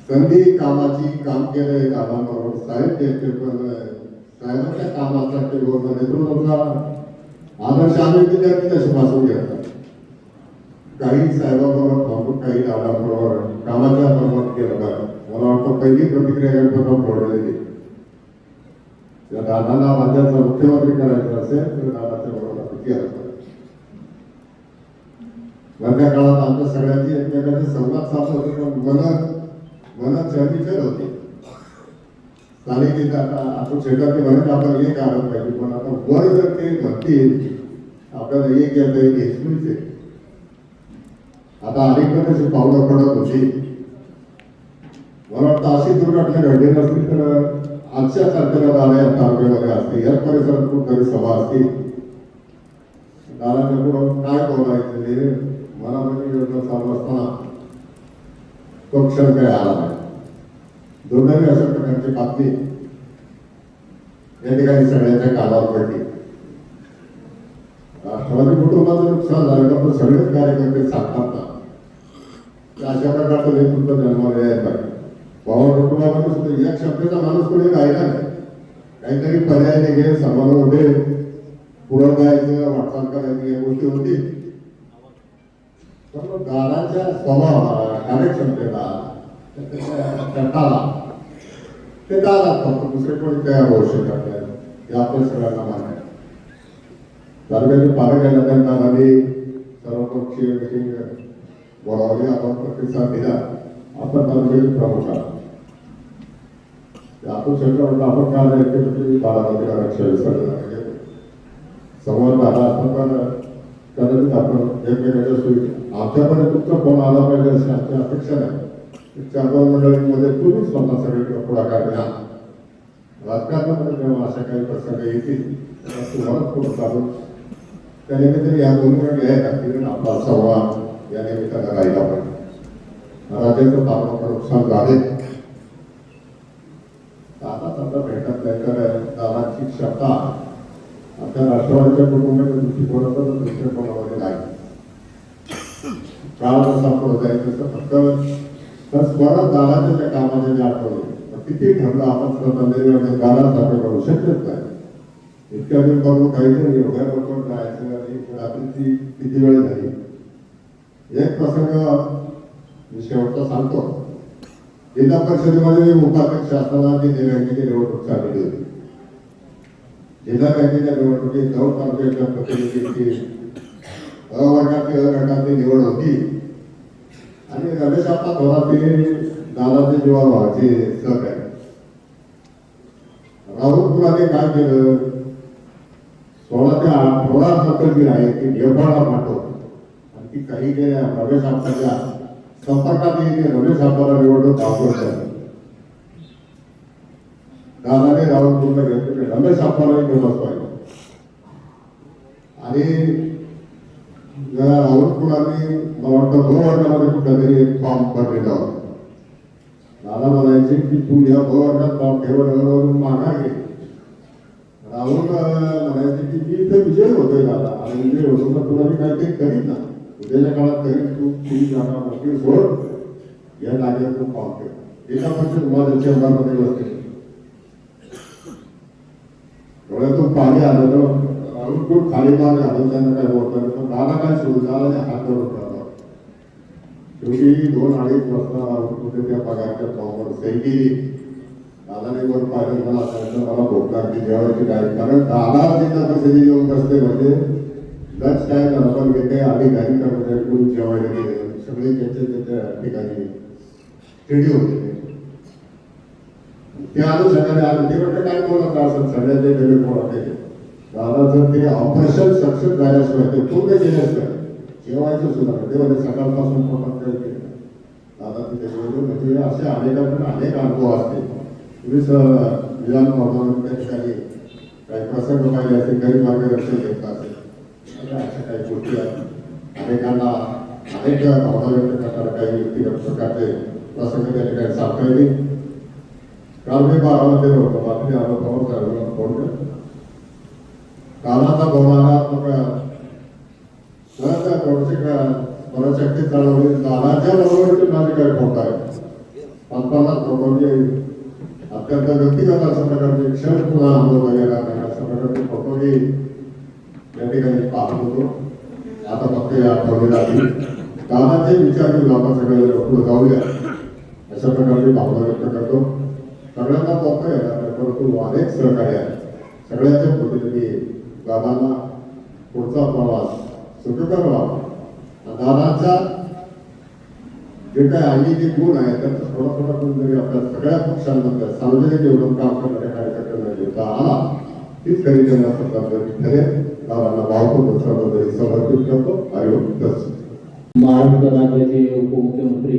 संधी कामाची काम केलंय दादाबरोबर साहेबांच्या कामासाठी नेतृत्वाचा आदर्श आम्ही विद्यार्थी तसे पासून घेतात. काही साहेबाबरोबर थांबून काही दादाबरोबर कामाच्या बरोबर केलं पाहिजे. मला वाटतं पहिली प्रतिक्रिया गणपतराव फोडलेली त्या दादांना राज्याचा मुख्यमंत्री करायचं असेल तर दादाच्या बरोबर केलं पाहिजे. मधल्या काळात आमच्या सगळ्यांची एकमेकांचे संवाद साधत होते पण मनात चर्चा होती. स्थानिक आपण शेतातले म्हणत आपण एक आलं पाहिजे पण आता वर जर ते म्हणतील आपल्याला एक येतं एक हेचूच आहे. आता अनेक तशी पावलं पडत होती. मला वाटतं अशी दुर्घटना घडली नसती तर आजच्या तारखेला दादा या तारखेमध्ये असते याच परिसरात कुठेतरी सभा असते. दादाच्या पुढं काय बोलायचं हे मनामध्ये योजना चालू असताना तो क्षण काय आला नाही. दुर्दैवी अशा प्रकारची बातमी या ठिकाणी सगळ्यांच्या कानावर पडली. राष्ट्रवादी कुटुंबाचं नुकसान झालं तर सगळेच कार्यकर्ते सांगतात ना अशा प्रकारचं नेतृत्व जन्माला यायला पाहिजे. पवार कुटुंबामध्ये सुद्धा एक शब्दाचा माणूस कोणी राहिला नाही. काहीतरी पर्याय निघेल समाजामध्ये पुढं जायचं वाटचाल करायची या गोष्टी होती. पण दादाच्या स्वभावाला कार्यक्षमतेला कटाला ते दादा फक्त दुसरे कोणी तयार होऊ शकत नाही हे आपल्या सगळ्यांना मान्य आहे. तालुक्याचे पालक आहे त्यांना दादांनी सर्वपक्षीय मिटिंग बोलावली. आपण प्रतिसाद दिला. आपण तालुक्याचे प्रमुख आहात आपण क्षेत्रामध्ये आपण काय नाही दादा रक्षा विसरला संवाद झाला आपण पण कदाचित आपण एकमेकांच्या सोयी आमच्यापर्यंत तुमचा फोन आला पाहिजे अशी आमची अपेक्षा नाही. 4-5 मंडळींमध्ये तुम्ही स्वतः सगळीकडे पुढाकार घ्या. राजकारणामध्ये जेव्हा अशा काही प्रसंग येतील तुम्हाला पुढे चालू त्या निमित्ताने या दोन्ही घ्यायला आपला संवाद या निमित्तानं राहिला पाहिजे. राज्याचं तापमान नुकसान झाले आता समजा भेटत नाही तर दादाची क्षमता आपल्या राष्ट्रवादीच्या कुटुंबाच्या दृष्टिकोनातून दृष्टिकोनामध्ये नाही. काळ जसा पुढे जाईल तसं फक्त तर स्वरात दादाच्या त्या कामाने मी आठवलं किती ठरलं आपण स्वतः दादासाठी करू शकत नाही. इतक्या वेळ करून काहीतरी एवढ्या लोक जायचं आणि रात्रीची किती वेळ झाली. एक प्रसंग मी शेवटचा सांगतो. जिल्हा परिषदेमध्ये उपाध्यक्ष असताना ती बँकेची निवडणूक झालेली होती. जिल्हा बँकेच्या निवडणुकीत 9 तालुक्याच्या प्रतिनिधींची अ वर्गातली अ गटातली निवड होती आणि रमेश आप्पा थोरात दादाचे जीवा व्हायचे सहकारी. राहुल कुलाने काय केलं 16 ते 18 नंतर जी आहे ती नेपाळला पाठवली आणि ती काही गेल्या रमेश आप्पाच्या संपर्कात येते. रमेश आप्पाला निवडणूक आवडत दादाने राहुल कुलला घेतले रमेश आप्पाला घेऊन पाहिजे आणि राहुल कुलांनी मला वाटतं 2 वर्गामध्ये कुठला तरी एक फॉर्म भरलेला होता. दादा म्हणायचे की तू या 2 वर्गात फॉर्म ठेवून माघार घे. राहुल म्हणायचे की मी इथे विजय होतोय दादा आणि विजय होतो तर तुला मी काहीतरी करीत ना उद्याच्या काळात करीत तू जागा मोठी सोड या जागेवर तू फॉर्म ठेव. एका वर्षी तुम्हाला चेंबरमध्ये बसते डोळ्यातून पाणी आलं तर राहुल खूप खाली मार घालून त्यांना काय बोलतात पण दादा काय सुरू दादाच्या हातावर होता. शेवटी 2-2.5 वाजता कुठे त्या पगारच्या फॉर्मवर सही केली. दादाने वर पाहिलं मला सांगितलं मला भोग लागली जेवायची काय कारण दादा जिल्हा परिषदेत येऊन बसते म्हणजे लक्ष काय झालं पण जे काही अधिकारी कर्मचारी कोणी जेवायला गेले सगळे त्याच्या ठिकाणी स्टेडी होते. ते अनुषंगाने आलं ते म्हटलं काय बोलत असं सगळ्याचे डबे बोलत दादा जर ते ऑपरेशन सक्सेस झाल्याशिवाय ते पूर्ण केल्याशिवाय जेवायचं सुद्धा ते म्हणजे सकाळपासून पोटात काही केलं दादा दादा तिथे गेलो. म्हणजे असे अनेकांकडे अनेक अनुभव असते. तुम्ही विधान भवनावर त्या ठिकाणी काही प्रसंग पाहिले असेल, गरीब मार्गदर्शन घेतलं असेल, अशा काही गोष्टी आहेत. अनेकांना अनेक भावना व्यक्त करणारे काही व्यक्तिगत प्रकारचे प्रसंग त्या ठिकाणी सांगता येईल. काल मी बारामध्ये होतो, बातमी अनुभव फोन कालाचा बोलणारा स्मरणशक्ती चालवली. दादाच्या बरोबरचे माझे काही फोटो आहेत, 50 फोटो मी अत्यंत व्यक्तिगत अशा प्रकारचे क्षण पुन्हा अनुभव गेला नाही अशा प्रकारचे फोटो मी या ठिकाणी पाहत होतो. आता फक्त या आठवड्याला दादाचे विचार घेऊन आपण सगळे पुढे जाऊया अशा प्रकारची भावना व्यक्त करतो. सगळ्यांना बोलता येणार नाही, परंतु अनेक सहकार्य आहेत. सगळ्यांच्या प्रतिनिधी दादांना पुढचा प्रवास सुखकर व्हावा. दादाचा जे काही आम्ही जे गुण आहे त्याचा थोडा थोडा गुण जरी आपल्या सगळ्या पक्षांमध्ये सार्वजनिक निवडून काम करणाऱ्या कार्यकर्त्यांना देता आला तीच खरी करण्याचा ठरेल. दादांना भावपूर्ण श्रद्धांजली समर्पित करतो. महाराष्ट्र राज्याचे उपमुख्यमंत्री,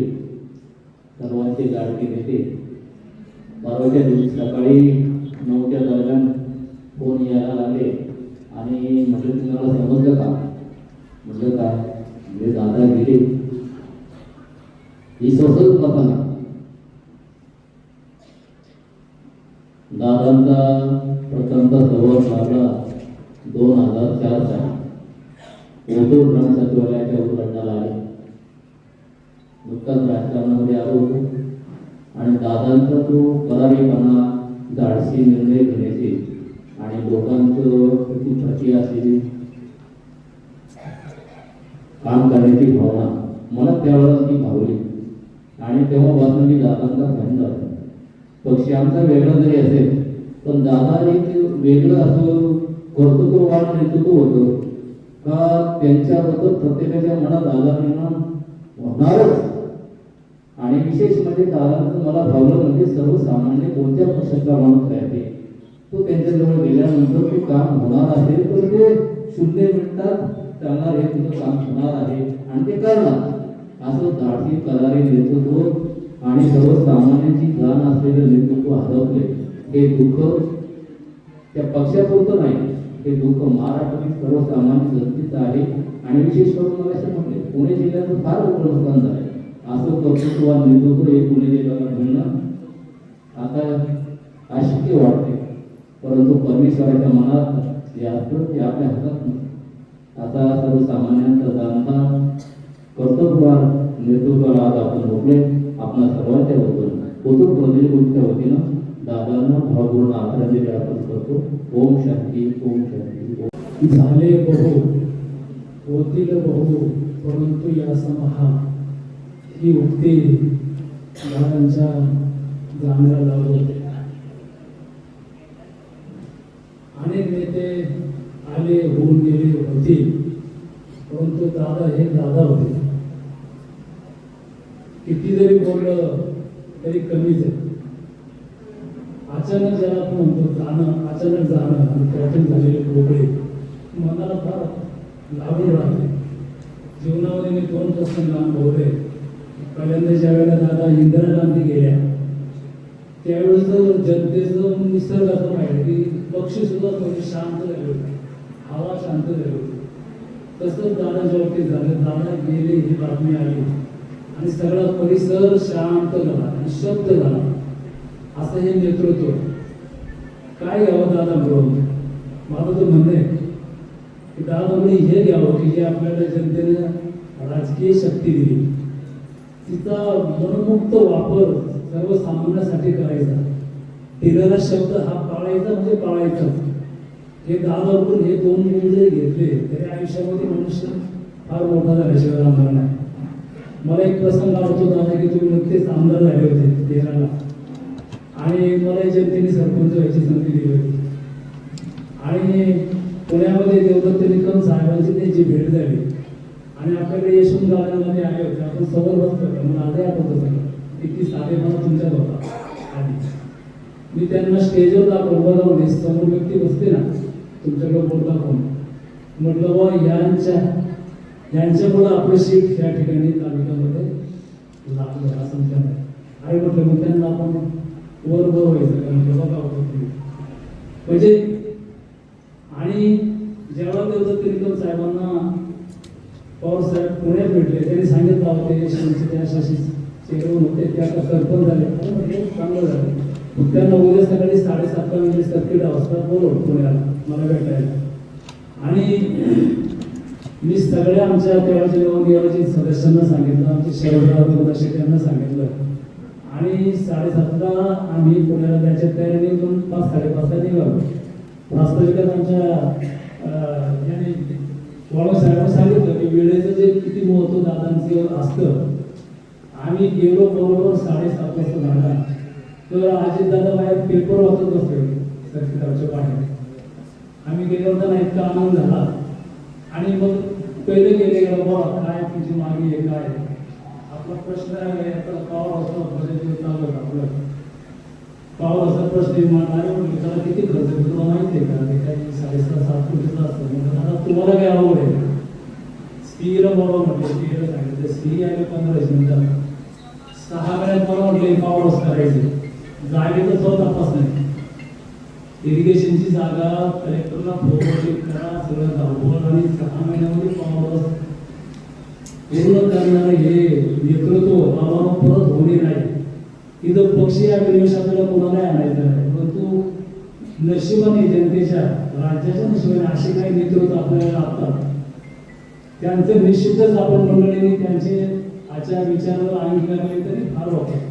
सर्वांचे लाडके नेते, परवाच्या दिवशी सकाळी 9च्या दरम्यान फोन यायला लागले आणि म्हटलं तुम्हाला समजलं का? म्हटलं काय? म्हणजे दादा गेले. ही सोसत नसताना दादांचा प्रथमचा सहवास लागला 2004 साली ओतूर ग्राम सचिवालयाच्या उद्घाटनाला आले. नुकताच राजकारणामध्ये आलो होतो आणि दादांचा तो करारीपणा, धाडसी निर्णय घेण्याचे आणि लोकांचं प्रति असलेली काम करण्याची भावना मला त्यावेळेला ती भावली आणि तेव्हापासून मी दादांचा फॅन झालो. पक्ष आमचा वेगळा जरी असेल पण दादा एक वेगळं असं कर्तृत्ववान नेतृत्व होतं का त्यांच्याबद्दल प्रत्येकाच्या मनात आदर निर्माण होणारच. आणि विशेष म्हणजे दादांचं मला भावलं म्हणजे सर्वसामान्य कोणत्या पक्षाचा माणूस आहे तो त्यांच्याजवळ गेल्यानंतर ते काम होणार असेल तर ते 0 मिनिटात चालणार, हे तुझं काम होणार आहे आणि ते करणार. असं धाडसी करारी नेतृत्व आणि सर्वसामान्यांची जाण असलेलं नेतृत्व हरवले. हे दुःख त्या पक्षापुरतं नाही, हे दुःख महाराष्ट्रातील सर्वसामान्य जनतेचं आहे. आणि विशेष करून मला असं म्हटले पुणे जिल्ह्याचं फार मोठं नुकसान झालं. असं कर्तृत्ववान नेतृत्व हे पुणे जिल्ह्याला मिळणं आता अशक्य वाटते, परंतु परमेश्वराच्या मनात जे असतं ते आपल्या हातात नसतं. आता सर्वसामान्यांचा जाणता कर्तृत्ववान नेतृत्वाला आज आपण भोगले. आपल्या सर्वांच्या वतीनं ओतूर प्रतिनिधीच्या वतीनं दादांना भावपूर्ण आदरांजली अर्पण करतो. ओम शांती, ओम शांती. झाले बहु होतील बहु परंतु या समहा, ही उक्ती दादांच्या जाण्याला लागू होते. अनेक नेते आले, होऊन गेले, होतील, परंतु दादा हे दादा होते. किती जरी बोललं तरी कमीच आहे. अचानक ज्याला आपण म्हणतो जाणं, अचानक जाणं आणि त्यातून झालेले पोकळे मनाला फार लागून राहते. जीवनामध्ये मी 2 प्रसंग अनुभवले. पहिल्यांदा ज्या वेळेला दादा इंदिरा गांधी गेल्या त्यावेळेस जनतेचं निसर्गाचं पाहिजे की पक्षी सुद्धा थोडी शांत झाले होते, हवा शांत झाली होती. तसंच दादाच्या बाबतीत झालं. दादा गेले ही बातमी आली आणि सगळा परिसर शांत झाला आणि शब्द झाला. असं हे नेतृत्व काय घ्यावं दादा बरोबर. माझं तर म्हणणं आहे की दादाने हे घ्यावं की जे आपल्याला जनतेने राजकीय शक्ती दिली तिचा मनमुक्त वापर सर्वसामान्यांसाठी करायचा. दिलेला शब्द हा पाळायचा म्हणजे पाळायचा. हे दादाकडून हे 2 गुण जरी घेतले तरी आयुष्यामध्ये मनुष्य फार मोठा झाल्याशिवाय राहणार नाही. मला एक प्रसंग आवडतो दादा की तुम्ही नुकतेच आमदार झाले होते 13ला आणि मला जनतेने सरपंच व्हायची संधी दिली होती आणि पुण्यामध्ये देवदत्त निकम साहेबांची त्यांची भेट झाली आणि आपल्याकडे यशवंत गार्डनमध्ये आले होते. आपण समोर बसतो मला आधी आठवतं सगळं इतकी साधेपणा तुमच्यात होता. आधी मी त्यांना स्टेजवर दाखवून बघावले समोर व्यक्ती बसते ना तुमच्याकडे बोलता कोण म्हटलं बा यांच्या पुढे आपलं सीट या ठिकाणी तालुक्यामध्ये लागलं आपलं असं विचार आई म्हटलं मग त्यांना आपण वर व्हायचं कारण बघा होतं तुम्ही म्हणजे. आणि जेव्हा ते त्रिकम साहेबांना पवार साहेब पुण्यात भेटले त्यांनी सांगितलं होते त्या चेअरमन होते ते आता सरपंच झाले म्हणजे चांगलं झालं. त्यांना उद्या सकाळी 7:30 म्हणजे सर्किट हाऊसला बोलवलं पुण्याला मला भेटायला. आणि मी सगळ्या आमच्या तेव्हाच्या नवनिर्वाचित सदस्यांना सांगितलं, आमचे शरदराव शेट्यांना सांगितलं. आणि 7:30ला आम्ही पुण्याला त्याच्या तयारीने 5-5:30 निघालो. वास्तविकात आमच्या याने वाळू साहेबांनी सांगितलं की वेळेचं जे किती महत्व दादांचं असतं. आम्ही गेलो बरोबर 7:30 वाजता झाला तर अजितदादा बाहेर पेपर वाचत बसले सर्किटाच्या बाहेर. आम्ही गेल्यावर त्यांना इतका आनंद झाला. आणि मग पहिले गेले बाबा काय तुमची मागणी आहे काय आपला प्रश्न आहे याचा पॉवर हाऊसचा बजेट चालू आहे आपलं पॉवर हाऊसचा प्रश्न मांडणारे म्हटलं त्याला किती खर्च आहे तुला माहिती आहे का ते काही 7.5 कोटीचा असतं. आता तुम्हाला काय आवड आहे स्त्रीला बाबा म्हटलं स्त्रीला सांगितलं स्त्री आले 15 मिनिटात 6 वेळात मला म्हटलं पॉवर हाऊस करायचे जागेचा तो तपास नाही. इरिगेशनची जागा कलेक्टरला फॉरवर्ड करा सगळं धावपळ आणि 6 महिन्यामध्ये पॉवर हाऊस पूर्ण करणारं हे नेतृत्व आम्हाला परत होणे नाही. इथं पक्षी या गणेश आपल्याला कोणाला आणायचं आहे परंतु नशिबाने जनतेच्या राज्याच्या नशिबाने असे काही नेतृत्व आपल्याला लाभतात त्यांचं निश्चितच आपण मंडळींनी त्यांचे आचार विचारावर अंगीकार केले तरी फार वाटतं.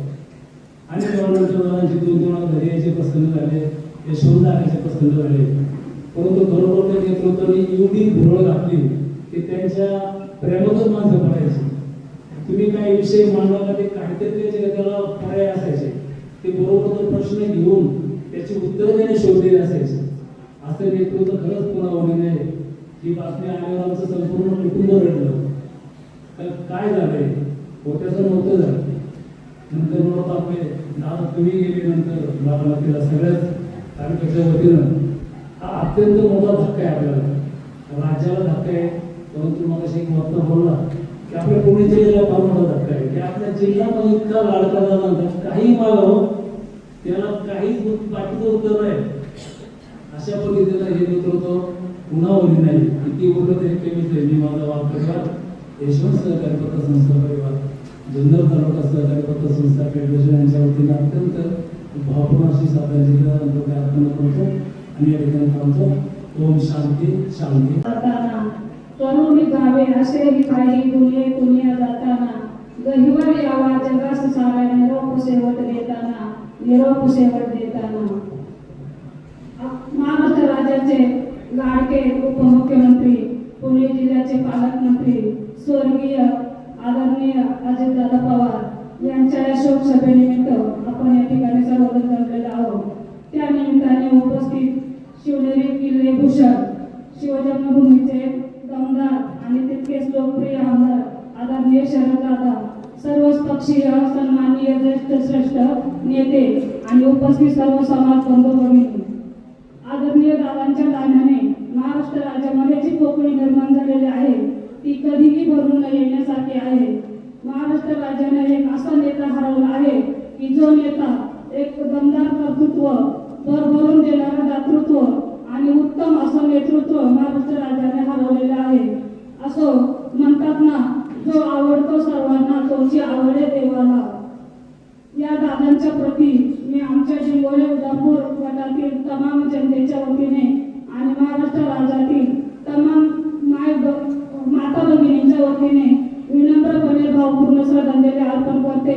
आणि गव्हर्नमेंटच्या 2-2 घरी यायचे प्रसंग झाले यशवंत आणायचे प्रसंग झाले परंतु खरोखर त्या नेतृत्वाने एवढी भुरळ घातली की त्यांच्या प्रेमातच माणसं पडायची. तुम्ही काही विषय मांडला ते काहीतरी त्याला पर्याय असायचे ते बरोबर तो प्रश्न घेऊन त्याची उत्तरं देणे शोधलेले असायचे. असं नेतृत्व खरंच पुन्हा होणे नाही. ही बातमी आल्यावर आमचं संपूर्ण कुटुंब रडलं. काय झालंय होत्याचं नव्हतं झालं. नंतर म्हणत आपले दादा तुम्ही गेले नंतर बारामतीला सगळ्याच तालुक्याच्या वतीनं हा अत्यंत मोठा धक्का आहे आपल्याला राज्याला धक्का आहे. परंतु मला एक वक्ता बोलला की आपल्या पुणे जिल्ह्याला फार मोठा धक्का आहे की आपल्या जिल्ह्यामध्ये इतका लाडका झाला काही मागावं त्याला काहीच बाकीचं उत्तर नाही. अशा पद्धतीनं हे नेतृत्व पुन्हा होणे नाही. किती उरलं तरी कमीच आहे. मी माझा वाद परिवार यशवंत सहकारी पतसंस्था परिवार जुन्नर तालुका सहकारी पतसंस्था फेडरेशन यांच्या वतीनं अत्यंत भावपूर्ण अशी श्रद्धांजली अर्पण करतो आणि या ठिकाणी थांबतो. ओम शांती शांती. तरुणी जावे असेही काही दुनिया जाताना गहिवर यावा जगास सारा निरोप शेवट देताना महाराष्ट्र राज्याचे लाडके उपमुख्यमंत्री पुणे जिल्ह्याचे पालकमंत्री स्वर्गीय आदरणीय अजितदादा पवार यांच्या या शोक सभेनिमित्त आपण या ठिकाणी सर्वजण जमलेलो आहोत. त्या निमित्ताने उपस्थित शिवनेरी किल्ले भूषण शिवजन्मभूमीचे दमदार आणि तितकेच लोकप्रिय आमदार आदरणीय शरददादा सर्वच पक्षीय सन्माननीय ज्येष्ठ श्रेष्ठ नेते आणि उपस्थित सर्व समाज बंधू भगिनी आदरणीय दादांच्या दानाने महाराष्ट्र राज्यामध्ये जी पोकळी निर्माण झालेली आहे ती कधीही भरून न येण्यासारखी आहे. महाराष्ट्र राज्याने एक असा नेता हरवला आहे की जो नेता एक दमदार कर्तृत्व भरभरून देणारं दातृत्व आणि उत्तम असं नेतृत्व महाराष्ट्र राज्याने हरवलेले आहे. असो म्हणतात ना जो आवडतो सर्वांना तोची आवडे देवाला. या दादांच्या प्रती मी आमच्या जिंगोरे उदापूर गटातील तमाम जनतेच्या वतीने आणि महाराष्ट्र राज्यातील तमाम माता भगिनींच्या वतीने विनम्रपणे भावपूर्ण श्रद्धांजली अर्पण करते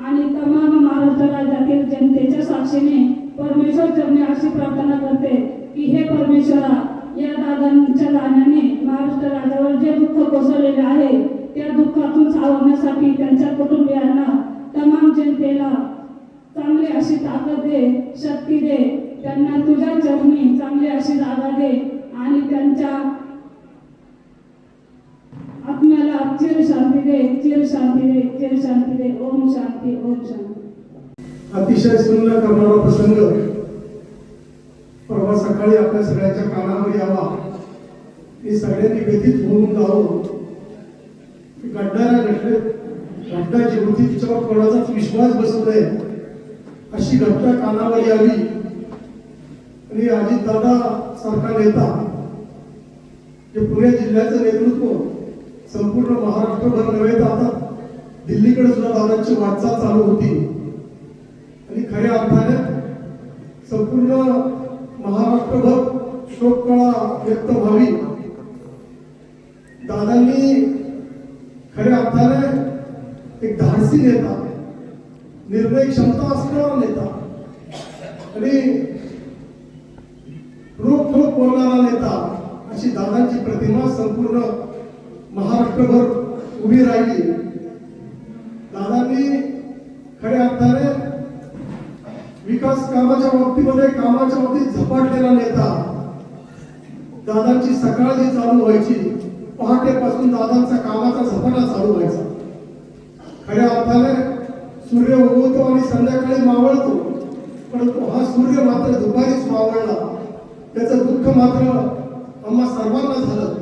आणि तमाम महाराष्ट्र राज्यातील जनतेच्या साक्षीने परमेश्वर चरणी अशी प्रार्थना करते की हे परमेश्वरा या दादांच्या दानाने महाराष्ट्र राज्यावर जे दुःख कोसळलेले आहे त्या दुःखातून सावरण्यासाठी त्यांच्या कुटुंबियांना तमाम जनतेला चांगली अशी ताकद दे शक्ती दे. त्यांना तुझ्या चरणी चांगली अशी जागा दे आणि त्यांच्या आत्म्याला चिर शांती दे चिर शांती दे चिर शांती दे. ओम शांती ओम शांती. अतिशय सुंदर करणारा प्रसंग परवा सकाळी आपल्या सगळ्यांच्या कानावर यावा मी सगळ्यांनी व्यथित होऊन जावं. गड्डारा घडले घटना जी होती तिच्यावर कोणाचाच विश्वास बसू नये अशी घटना कानावर यावी आणि अजितदादा सारखा नेता जे पुणे जिल्ह्याचं नेतृत्व संपूर्ण महाराष्ट्रभर नव्हे तर आता दिल्लीकडे सुद्धा दादांची वाटचाल चालू होती आणि खऱ्या अर्थाने संपूर्ण महाराष्ट्रभर शोककळा व्यक्त व्हावी. दादांनी खऱ्या अर्थाने एक धाडसी नेता, निर्णय क्षमता असणारा नेता आणि रोखोक बोलणारा नेता अशी दादांची प्रतिमा संपूर्ण महाराष्ट्रभर उभी राहिली. दादांनी खऱ्या अर्थाने विकास कामाच्या बाबतीमध्ये कामाच्या बाबतीत झपाटलेला नेता. दादांची सकाळ जी चालू व्हायची पहाटेपासून दादांचा कामाचा झपाटा चालू व्हायचा. खऱ्या अर्थाने सूर्य उगवतो आणि संध्याकाळी मावळतो, परंतु हा सूर्य मात्र दुपारीच मावळला. त्याचं दुःख मात्र आम्हा सर्वांना झालं.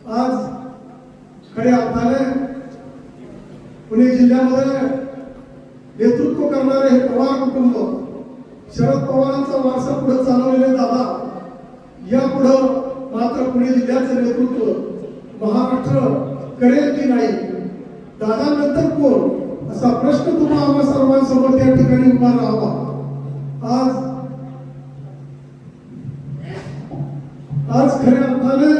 आज खऱ्या अर्थाने पुणे जिल्ह्यामध्ये नेतृत्व करणारे हे पवार कुटुंब, शरद पवारांचा वारसा पुढे चालवलेले दादा, यापुढं मात्र पुणे जिल्ह्याचं नेतृत्व महाराष्ट्र करेल की नाही, दादानंतर कोण असा प्रश्न तुम्हा आम्हा सर्वांसमोर त्या ठिकाणी उभा राहावा. आज खऱ्या अर्थाने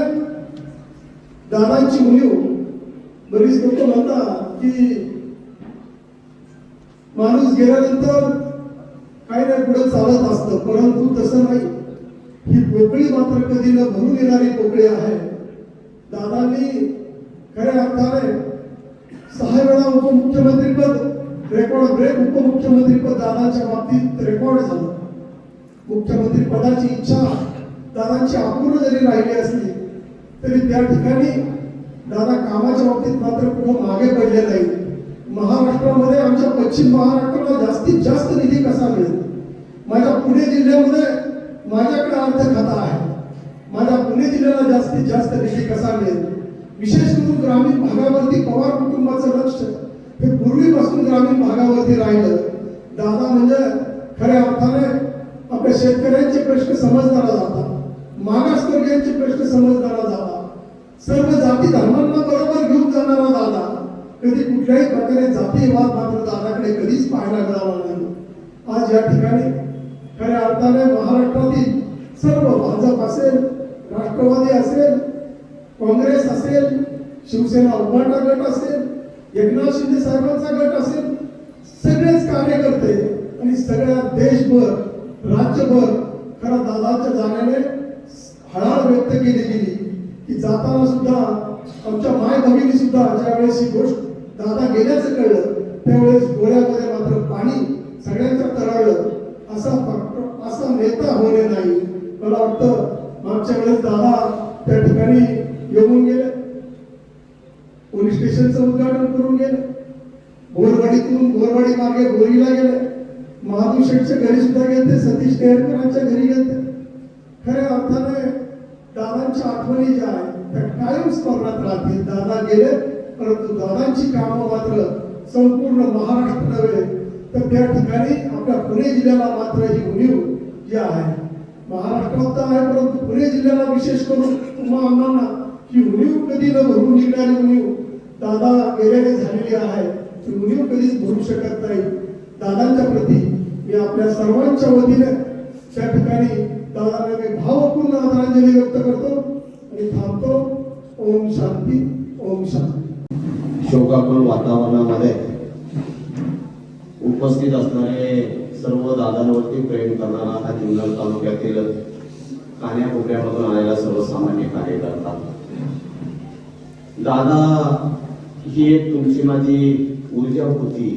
दादांची उणीव, बरीच लोक म्हणतात की माणूस गेल्यानंतर काही नाही पुढे चालत असतं, परंतु तसं नाही. ही पोकळी मात्र कधी न भरून येणारी पोकळी आहे. दादांनी खऱ्या अर्थाने 6 वेळा उपमुख्यमंत्रीपद रेकॉर्ड ब्रेक उपमुख्यमंत्रीपद दादांच्या बाबतीत रेकॉर्ड झालं. मुख्यमंत्री पदाची इच्छा दादांची अपूर्ण जरी राहिली असली तरी त्या ठिकाणी दादा कामाच्या बाबतीत मात्र पुढे मागे पडले नाही. महाराष्ट्रामध्ये आमच्या पश्चिम महाराष्ट्राला जास्तीत जास्त निधी कसा मिळेल, माझ्या पुणे जिल्ह्यामध्ये माझ्याकडे अर्थ खाता आहे, माझ्या पुणे जिल्ह्याला जास्तीत जास्त निधी कसा मिळेल. विशेष करून ग्रामीण भागावरती पवार कुटुंबाचं लक्ष हे पूर्वीपासून ग्रामीण भागावरती राहिलं. दादा म्हणजे खऱ्या अर्थाने आपल्या शेतकऱ्यांचे प्रश्न समजणारा जाता, मागासवर्गीयांचे प्रश्न समजणारा जाता, सर्व जाती धर्मांना बरोबर घेऊन जाणारा दादा. कधी कुठल्याही प्रकारे जातीयवाद मात्र दादाकडे कधीच पाहायला मिळाला नाही. आज या ठिकाणी खऱ्या अर्थाने महाराष्ट्रातील सर्व, भाजप असेल, राष्ट्रवादी असेल, काँग्रेस असेल, शिवसेना उभाटा गट असेल, एकनाथ शिंदे साहेबांचा गट असेल, सगळेच कार्यकर्ते आणि सगळ्या देशभर राज्यभर खरा दादाच्या जाण्याने हळहळ व्यक्त केली गेली की जाताना सुद्धा आमच्या माय भगिनी सुद्धा ज्यावेळेस ही गोष्ट दादा गेल्याचं कळलं त्यावेळेस डोळ्यामध्ये मात्र पाणी सगळ्यांच्या तरळलं. असा नेता होणे नाही. मला वाटतं मागच्या वेळेस दादा त्या ठिकाणी येऊन गेले, पोलीस स्टेशनचं उद्घाटन करून गेले, बोरवाडीतून बोरवाडी मार्गे बोरीला गेले, महादेव शेठच्या घरी सुद्धा गेले, सतीश केळकरांच्या घरी गेले. खऱ्या अर्थाने दादांच्या आठवणी ज्या आहेत त्या कायम स्मरणात राहतील. दादा गेले, परंतु दादांची कामं मात्र संपूर्ण महाराष्ट्र नव्हे तर त्या ठिकाणी आपल्या पुणे जिल्ह्याला मात्र ही उणीव जी आहे, महाराष्ट्रात तर आहे परंतु पुणे जिल्ह्याला विशेष करून तुम्हा आम्हाला ही उणीव कधी न भरून निघणारी उणीव दादा गेल्याने झालेली आहे. ती उणीव कधीच भरू शकत नाही. दादांच्या प्रती मी आपल्या सर्वांच्या वतीने त्या ठिकाणी दादांना मी भावपूर्ण आदरांजली व्यक्त करतो आणि थांबतो. ओम शांती, ओम शांती. शोकाकुल वातावरणामध्ये उपस्थित असणारे सर्व दादांवरती प्रेम करणारा हा जुन्नर तालुक्यातील कान्याकोपऱ्यामधून आलेला सर्वसामान्य कार्यकर्ता. दादा ही एक तुमची माझी ऊर्जा होती.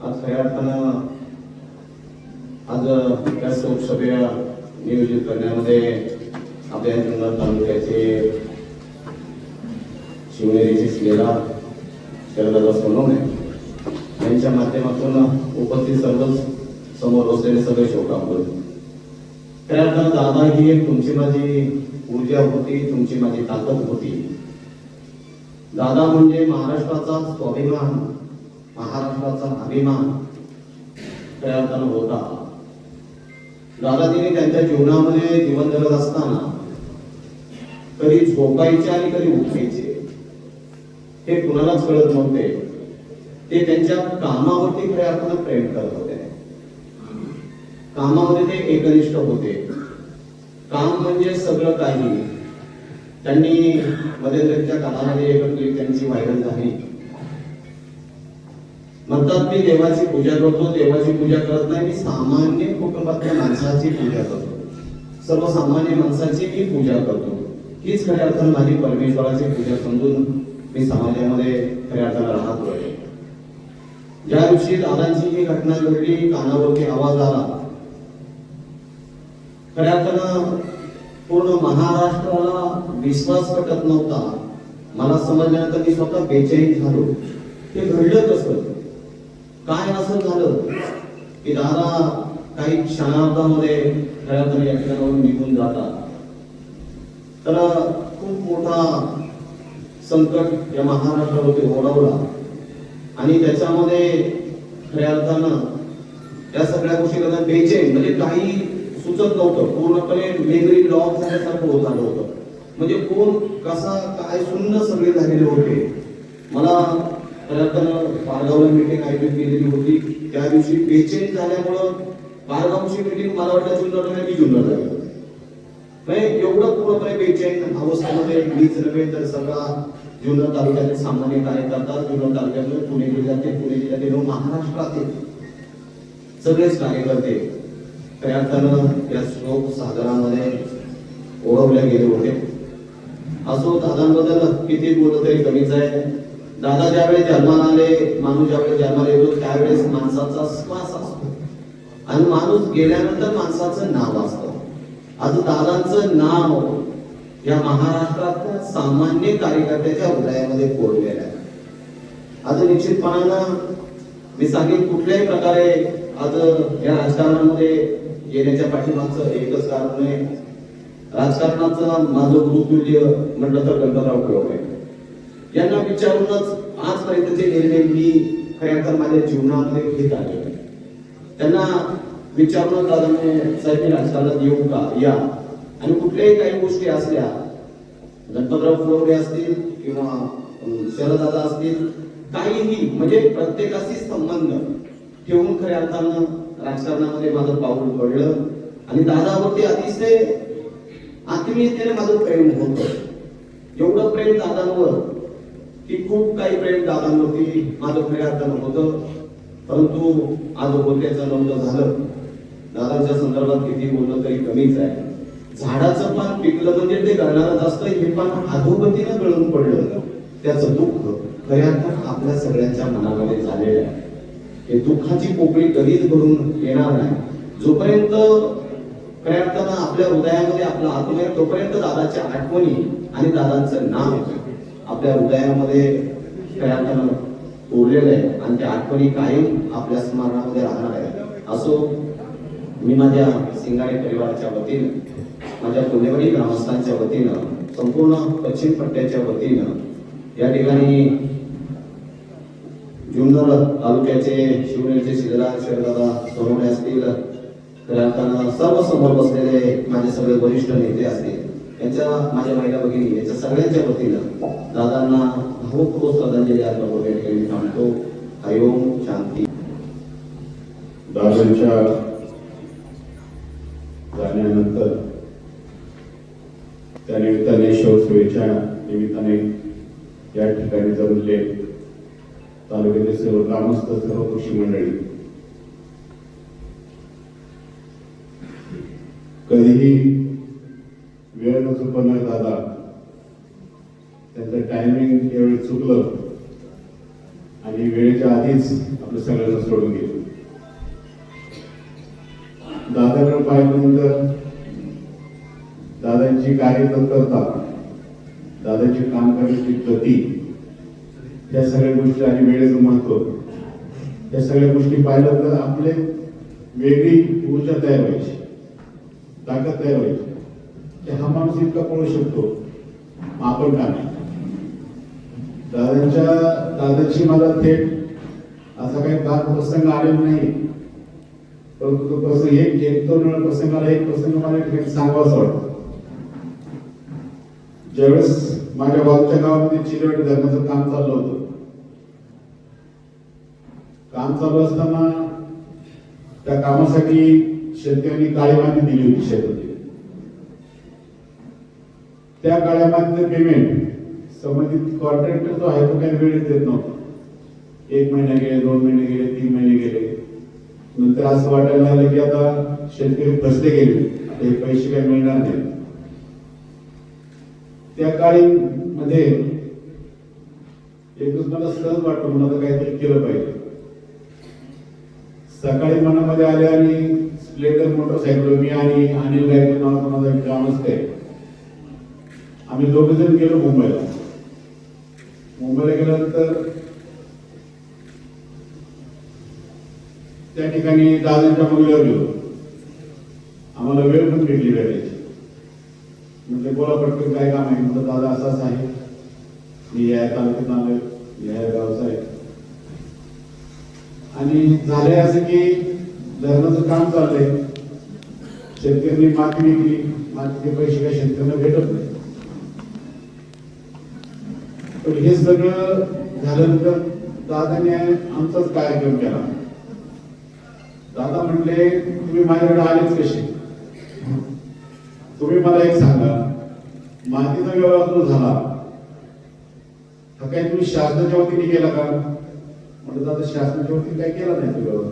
आज खऱ्या अर्थानं आज त्या लोकसभेला नियोजित करण्यामध्ये आपल्या जुन्नर तालुक्याचे शिवनेरीचे शिलेदार शरददादा सोनवणे यांच्या माध्यमातून उपस्थित सर्वच समोर बसलेले सगळे शोकाकुल. त्यानंतर दादा ही एक तुमची माझी ऊर्जा होती, तुमची माझी ताकद होती. दादा म्हणजे महाराष्ट्राचा स्वाभिमान, महाराष्ट्राचा अभिमान खऱ्या अर्थानं होता. दादाजींनी त्यांच्या जीवनामध्ये जीवन जगत असताना कधी झोपायचे आणि कधी उठायचे हे कुणालाच कळत नव्हते. ते त्यांच्या कामावरती खऱ्या अर्थानं प्रेम करत होते. कामामध्ये ते एकनिष्ठ होते. काम म्हणजे सगळं काही. त्यांनी मध्यंतरीच्या काळामध्ये एकत्रित त्यांची व्हायरल झाली. म्हणतात मी देवाची पूजा करतो. देवाची पूजा करत नाही, मी सामान्य कुटुंबातल्या माणसाची पूजा करतो. सर्वसामान्य माणसाची मी पूजा करतो. हीच खऱ्या अर्थानं माझी परमेश्वराची पूजा समजून मी समाजामध्ये खऱ्या अर्थानं राहतोय. ज्या दिवशी दादांची ही घटना घडली, कानावरती आवाज आला, खऱ्या अर्थानं पूर्ण महाराष्ट्राला विश्वास पटत नव्हता. मला समजल्यानंतर मी स्वतः बेचैन झालो. ते घडलं कसं, काय असं झालं की दादा काही क्षणार्धामध्ये खऱ्या अर्थानं या ठिकाणावरून निघून जातात. तर खूप मोठा संकट या महाराष्ट्रावरती ओढवला आणि त्याच्यामध्ये खऱ्या अर्थानं या सगळ्या गोष्टी करता बेचैन, म्हणजे काही सुचत नव्हतं. पूर्णपणे मेमरी लॉक झाल्यासारखं होत आलं होतं. म्हणजे कोण कसा काय शून्य सगळे झालेले होते. मला खऱ्या अर्थानं पारगावला मीटिंग आयोजित केलेली होती. त्या दिवशी बेचैन झाल्यामुळं पारगावची मीटिंग मला वाटतं जुन्नर मी जुन्नर झाली. म्हणजे एवढं पूर्णपणे बेचैन अवस्थेमध्ये मीच नव्हे तर सगळा जुन्नर तालुक्यातील सामान्य कार्यकर्ता, जुन्नर तालुक्यातून पुणे जिल्ह्यातील महाराष्ट्रातील सगळेच कार्यकर्ते खऱ्या अर्थानं या शोक सागरामध्ये ओढवले गेले होते. असो, दादांबद्दल किती बोललं तरी कमीच आहे. दादा ज्यावेळेस जन्माला आले, माणूस ज्यावेळेस जन्माला येतो त्यावेळेस माणसाचा श्वास असतो आणि माणूस गेल्यानंतर माणसाचं नाव असतं. आज दादांचं नाव या महाराष्ट्रातल्या सामान्य कार्यकर्त्याच्या हृदयामध्ये कोरलेलं आहे. आज निश्चितपणानं मी सांगेन, कुठल्याही प्रकारे आज या राजकारणामध्ये येण्याच्या पाठीमागचं एकच कारण आहे. राजकारणाचं माझं गुरुतुल्य म्हटलं तर गणपतराव कळवणे यांना विचारूनच आजपर्यंतचे निर्णय मी खऱ्या अर्थानं माझ्या जीवनामध्ये घेत आले. त्यांना विचारूनच दादाने साहेब मी राजकारणात येऊ का, या. आणि कुठल्याही काही गोष्टी असल्या, गणपतराव फुलवडे असतील किंवा शरददादा असतील, काहीही म्हणजे प्रत्येकाशी संबंध ठेवून खऱ्या अर्थानं राजकारणामध्ये माझं पाऊल पडलं. आणि दादावरती अतिशय आत्मीयतेने माझं प्रेम होतं. एवढं प्रेम दादांवर की खूप काही प्रेम दादांवरती माझं खऱ्या अर्थानं होतं. परंतु आज बोलण्याचं नव्हतं झालं. दादांच्या संदर्भात किती बोललं तरी कमीच आहे. झाडाचं पान पिकलं म्हणजे ते गळणारच असतं, हे पान अधोगतीनं गळून पडलं, त्याचं दुःख खऱ्या अर्थानं आपल्या सगळ्यांच्या मनामध्ये झालेलं आहे. हे दुःखाची पोकळी कधीच भरून येणार नाही. जोपर्यंत खऱ्या अर्थानं आपल्या हृदयामध्ये आपला आत्मा आहे, तोपर्यंत दादाच्या आठवणी आणि दादांचं नाव आपल्या हृदयामध्ये खऱ्या अर्थानं कोरलेलं आहे आणि त्या आठवणी कायम आपल्या स्मरणामध्ये राहणार आहे. असो, मी माझ्या सिंगारे परिवाराच्या वतीनं, माझ्या पुणेवरी ग्रामस्थांच्या वतीनं, संपूर्ण पश्चिम पट्ट्याच्या वतीनं या ठिकाणी जुन्नर तालुक्याचे शिवनेरचे शिलेदार शरददादा सोनवणे असतील, तर आता सर्व समोर बसलेले माझे सगळे वरिष्ठ नेते असतील, यांच्या माझ्या महिला भगिनी यांच्या सगळ्यांच्या वतीनं दादांना भावपूर्ण श्रद्धांजली अर्पण करण्यासाठी थांबतो. हरिओम शांती. दादांच्या जाण्यानंतर त्या निमित्ताने शवसेवेच्या निमित्ताने या ठिकाणी जमले तालुक्यातील सर्व ग्रामस्थ, सर्व कृषी मंडळी, कधीही वेळ न चुकवणारे दादा, त्यांचं टायमिंग यावेळी चुकलं आणि वेळेच्या आधीच आपलं सगळ्यांना सोडून गेलं. दादाकडे पाहिल्यानंतर दादांची कार्यतत्परता, दादाची काम करण्याची गती, त्या सगळ्या गोष्टी आणि वेळेचं महत्व, त्या सगळ्या गोष्टी पाहिलं तर आपले वेगळी ऊर्जा तयार व्हायची, ताकद तयार व्हायची की हा माणूस इतका पळू शकतो, आपण का नाही. दादाची मला थेट असा काही फार प्रसंग आलेला नाही, परंतु तो प्रसंग एक दोन प्रसंगाला एक प्रसंग मला एक सांगावासा वाटतो. ज्यावेळेस माझ्या गावच्या गावामध्ये चिरवट धरणाचं काम चाललं होतं, काम चालू असताना त्या कामासाठी शेतकऱ्यांनी काळी माती दिली होती शेतामध्ये. त्या काळ्या मातीचं पेमेंट संबंधित कॉन्ट्रॅक्टर जो आहे तो काही वेळेत देत नव्हता. 1 महिना गेले, 2 महिने गेले, 3 महिने गेले. नंतर असं वाटायला लागलं की आता शेतकरी फसले गेले, आता हे पैसे काही मिळणार नाही. त्या काळी मध्ये एकच मला सहज वाटलं, मला काहीतरी केलं पाहिजे. सकाळी मनामध्ये आले आणि स्प्लेंडर मोटरसायकल मी आणि अनिल गायकवाड नावाचा माझा एक ग्रामस्थ आहे, आम्ही दोघे जण गेलो मुंबईला. मुंबईला गेल्यानंतर त्या ठिकाणी दादांच्या बंगल्यावर गेलो. आम्हाला वेळ पण भेटली भेटायची. म्हणजे बोला पटकन काय काम आहे? म्हटलं दादा असंच आहे, मी या तालुक्यात आलोय, या गावचा आहे. आणि झालंय असं की धरणाचं काम चाललंय, शेतकऱ्यांनी माती विकली, मातीचे पैसे काही शेतकऱ्यांना भेटत नाही. पण हे सगळं झाल्यानंतर दादाने आमचाच कार्यक्रम केला. दादा म्हणले तुम्ही माझ्याकडे आलेच कसे? तुम्ही मला एक सांगा, मातीचा व्यवहार जो झाला हा काही तुम्ही शासनाच्या वतीने केला का? म्हणजे दादा शासनाच्या वतीने काही केला नाही तो व्यवहार.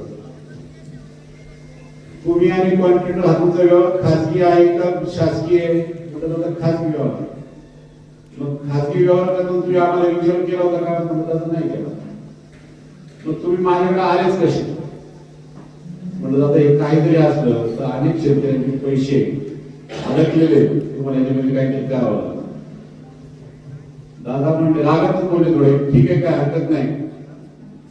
तुम्ही आणि कॉन्ट्रॅक्टर हा तुमचा व्यवहार खासगी आहे का शासकीय आहे? म्हणजे दादा खासगी व्यवहार. मग खासगी व्यवहार करून तुम्ही आम्हाला विचार केला होता का? म्हणजे दादा नाही केला. मग तुम्ही माझ्याकडे आलेच कसे? म्हणजे दादा हे काहीतरी असलं तर अनेक शेतकऱ्यांचे पैसे अडकलेले, तुम्हाला याच्यामध्ये काहीतरी करावं लागतं. दादा म्हणजे रागातच बोलले थोडे, ठीक आहे काय हरकत नाही,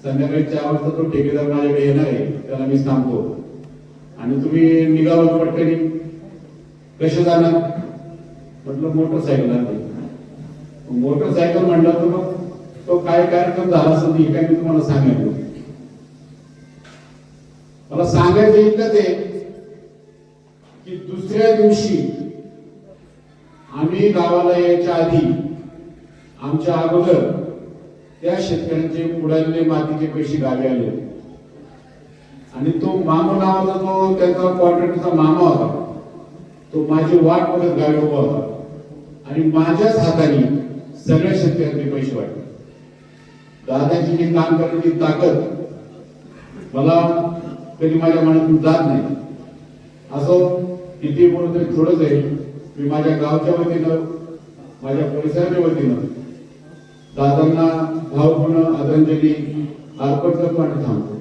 संध्याकाळी 4 वाजता तो ठेकेदार माझ्याकडे येणार आहे, त्याला मी सांगतो आणि तुम्ही निघालो पटकनी. कसे जाणार? म्हटलं मोटरसायकल आहे. मोटरसायकल म्हणलं तर मग तो काय कार्यक्रम झाला असेल हे काय मी तुम्हाला सांगायचं. मला सांगायचं इतकंच आहे की दुसऱ्या दिवशी आम्ही गावाला यायच्या आधी आमच्या अगोदर त्या शेतकऱ्यांचे पुढारले मातीचे पैसे गावी आले आणि तो मामा नावाचा जो त्यांचा कॉन्ट्रॅक्टरचा मामा होता, तो माझी वाट बघत गावी उभा होता आणि माझ्याच हाताने सगळ्या शेतकऱ्यांचे पैसे वाटले. दादाची जी काम करण्याची ताकद मला कधी माझ्या मनातून जात नाही. असं किती बोलत तरी थोडंच आहे. मी माझ्या गावच्या वतीनं, माझ्या परिसराच्या वतीनं दादांना भावपूर्ण आदरांजली अर्पण करतो आणि थांबतो.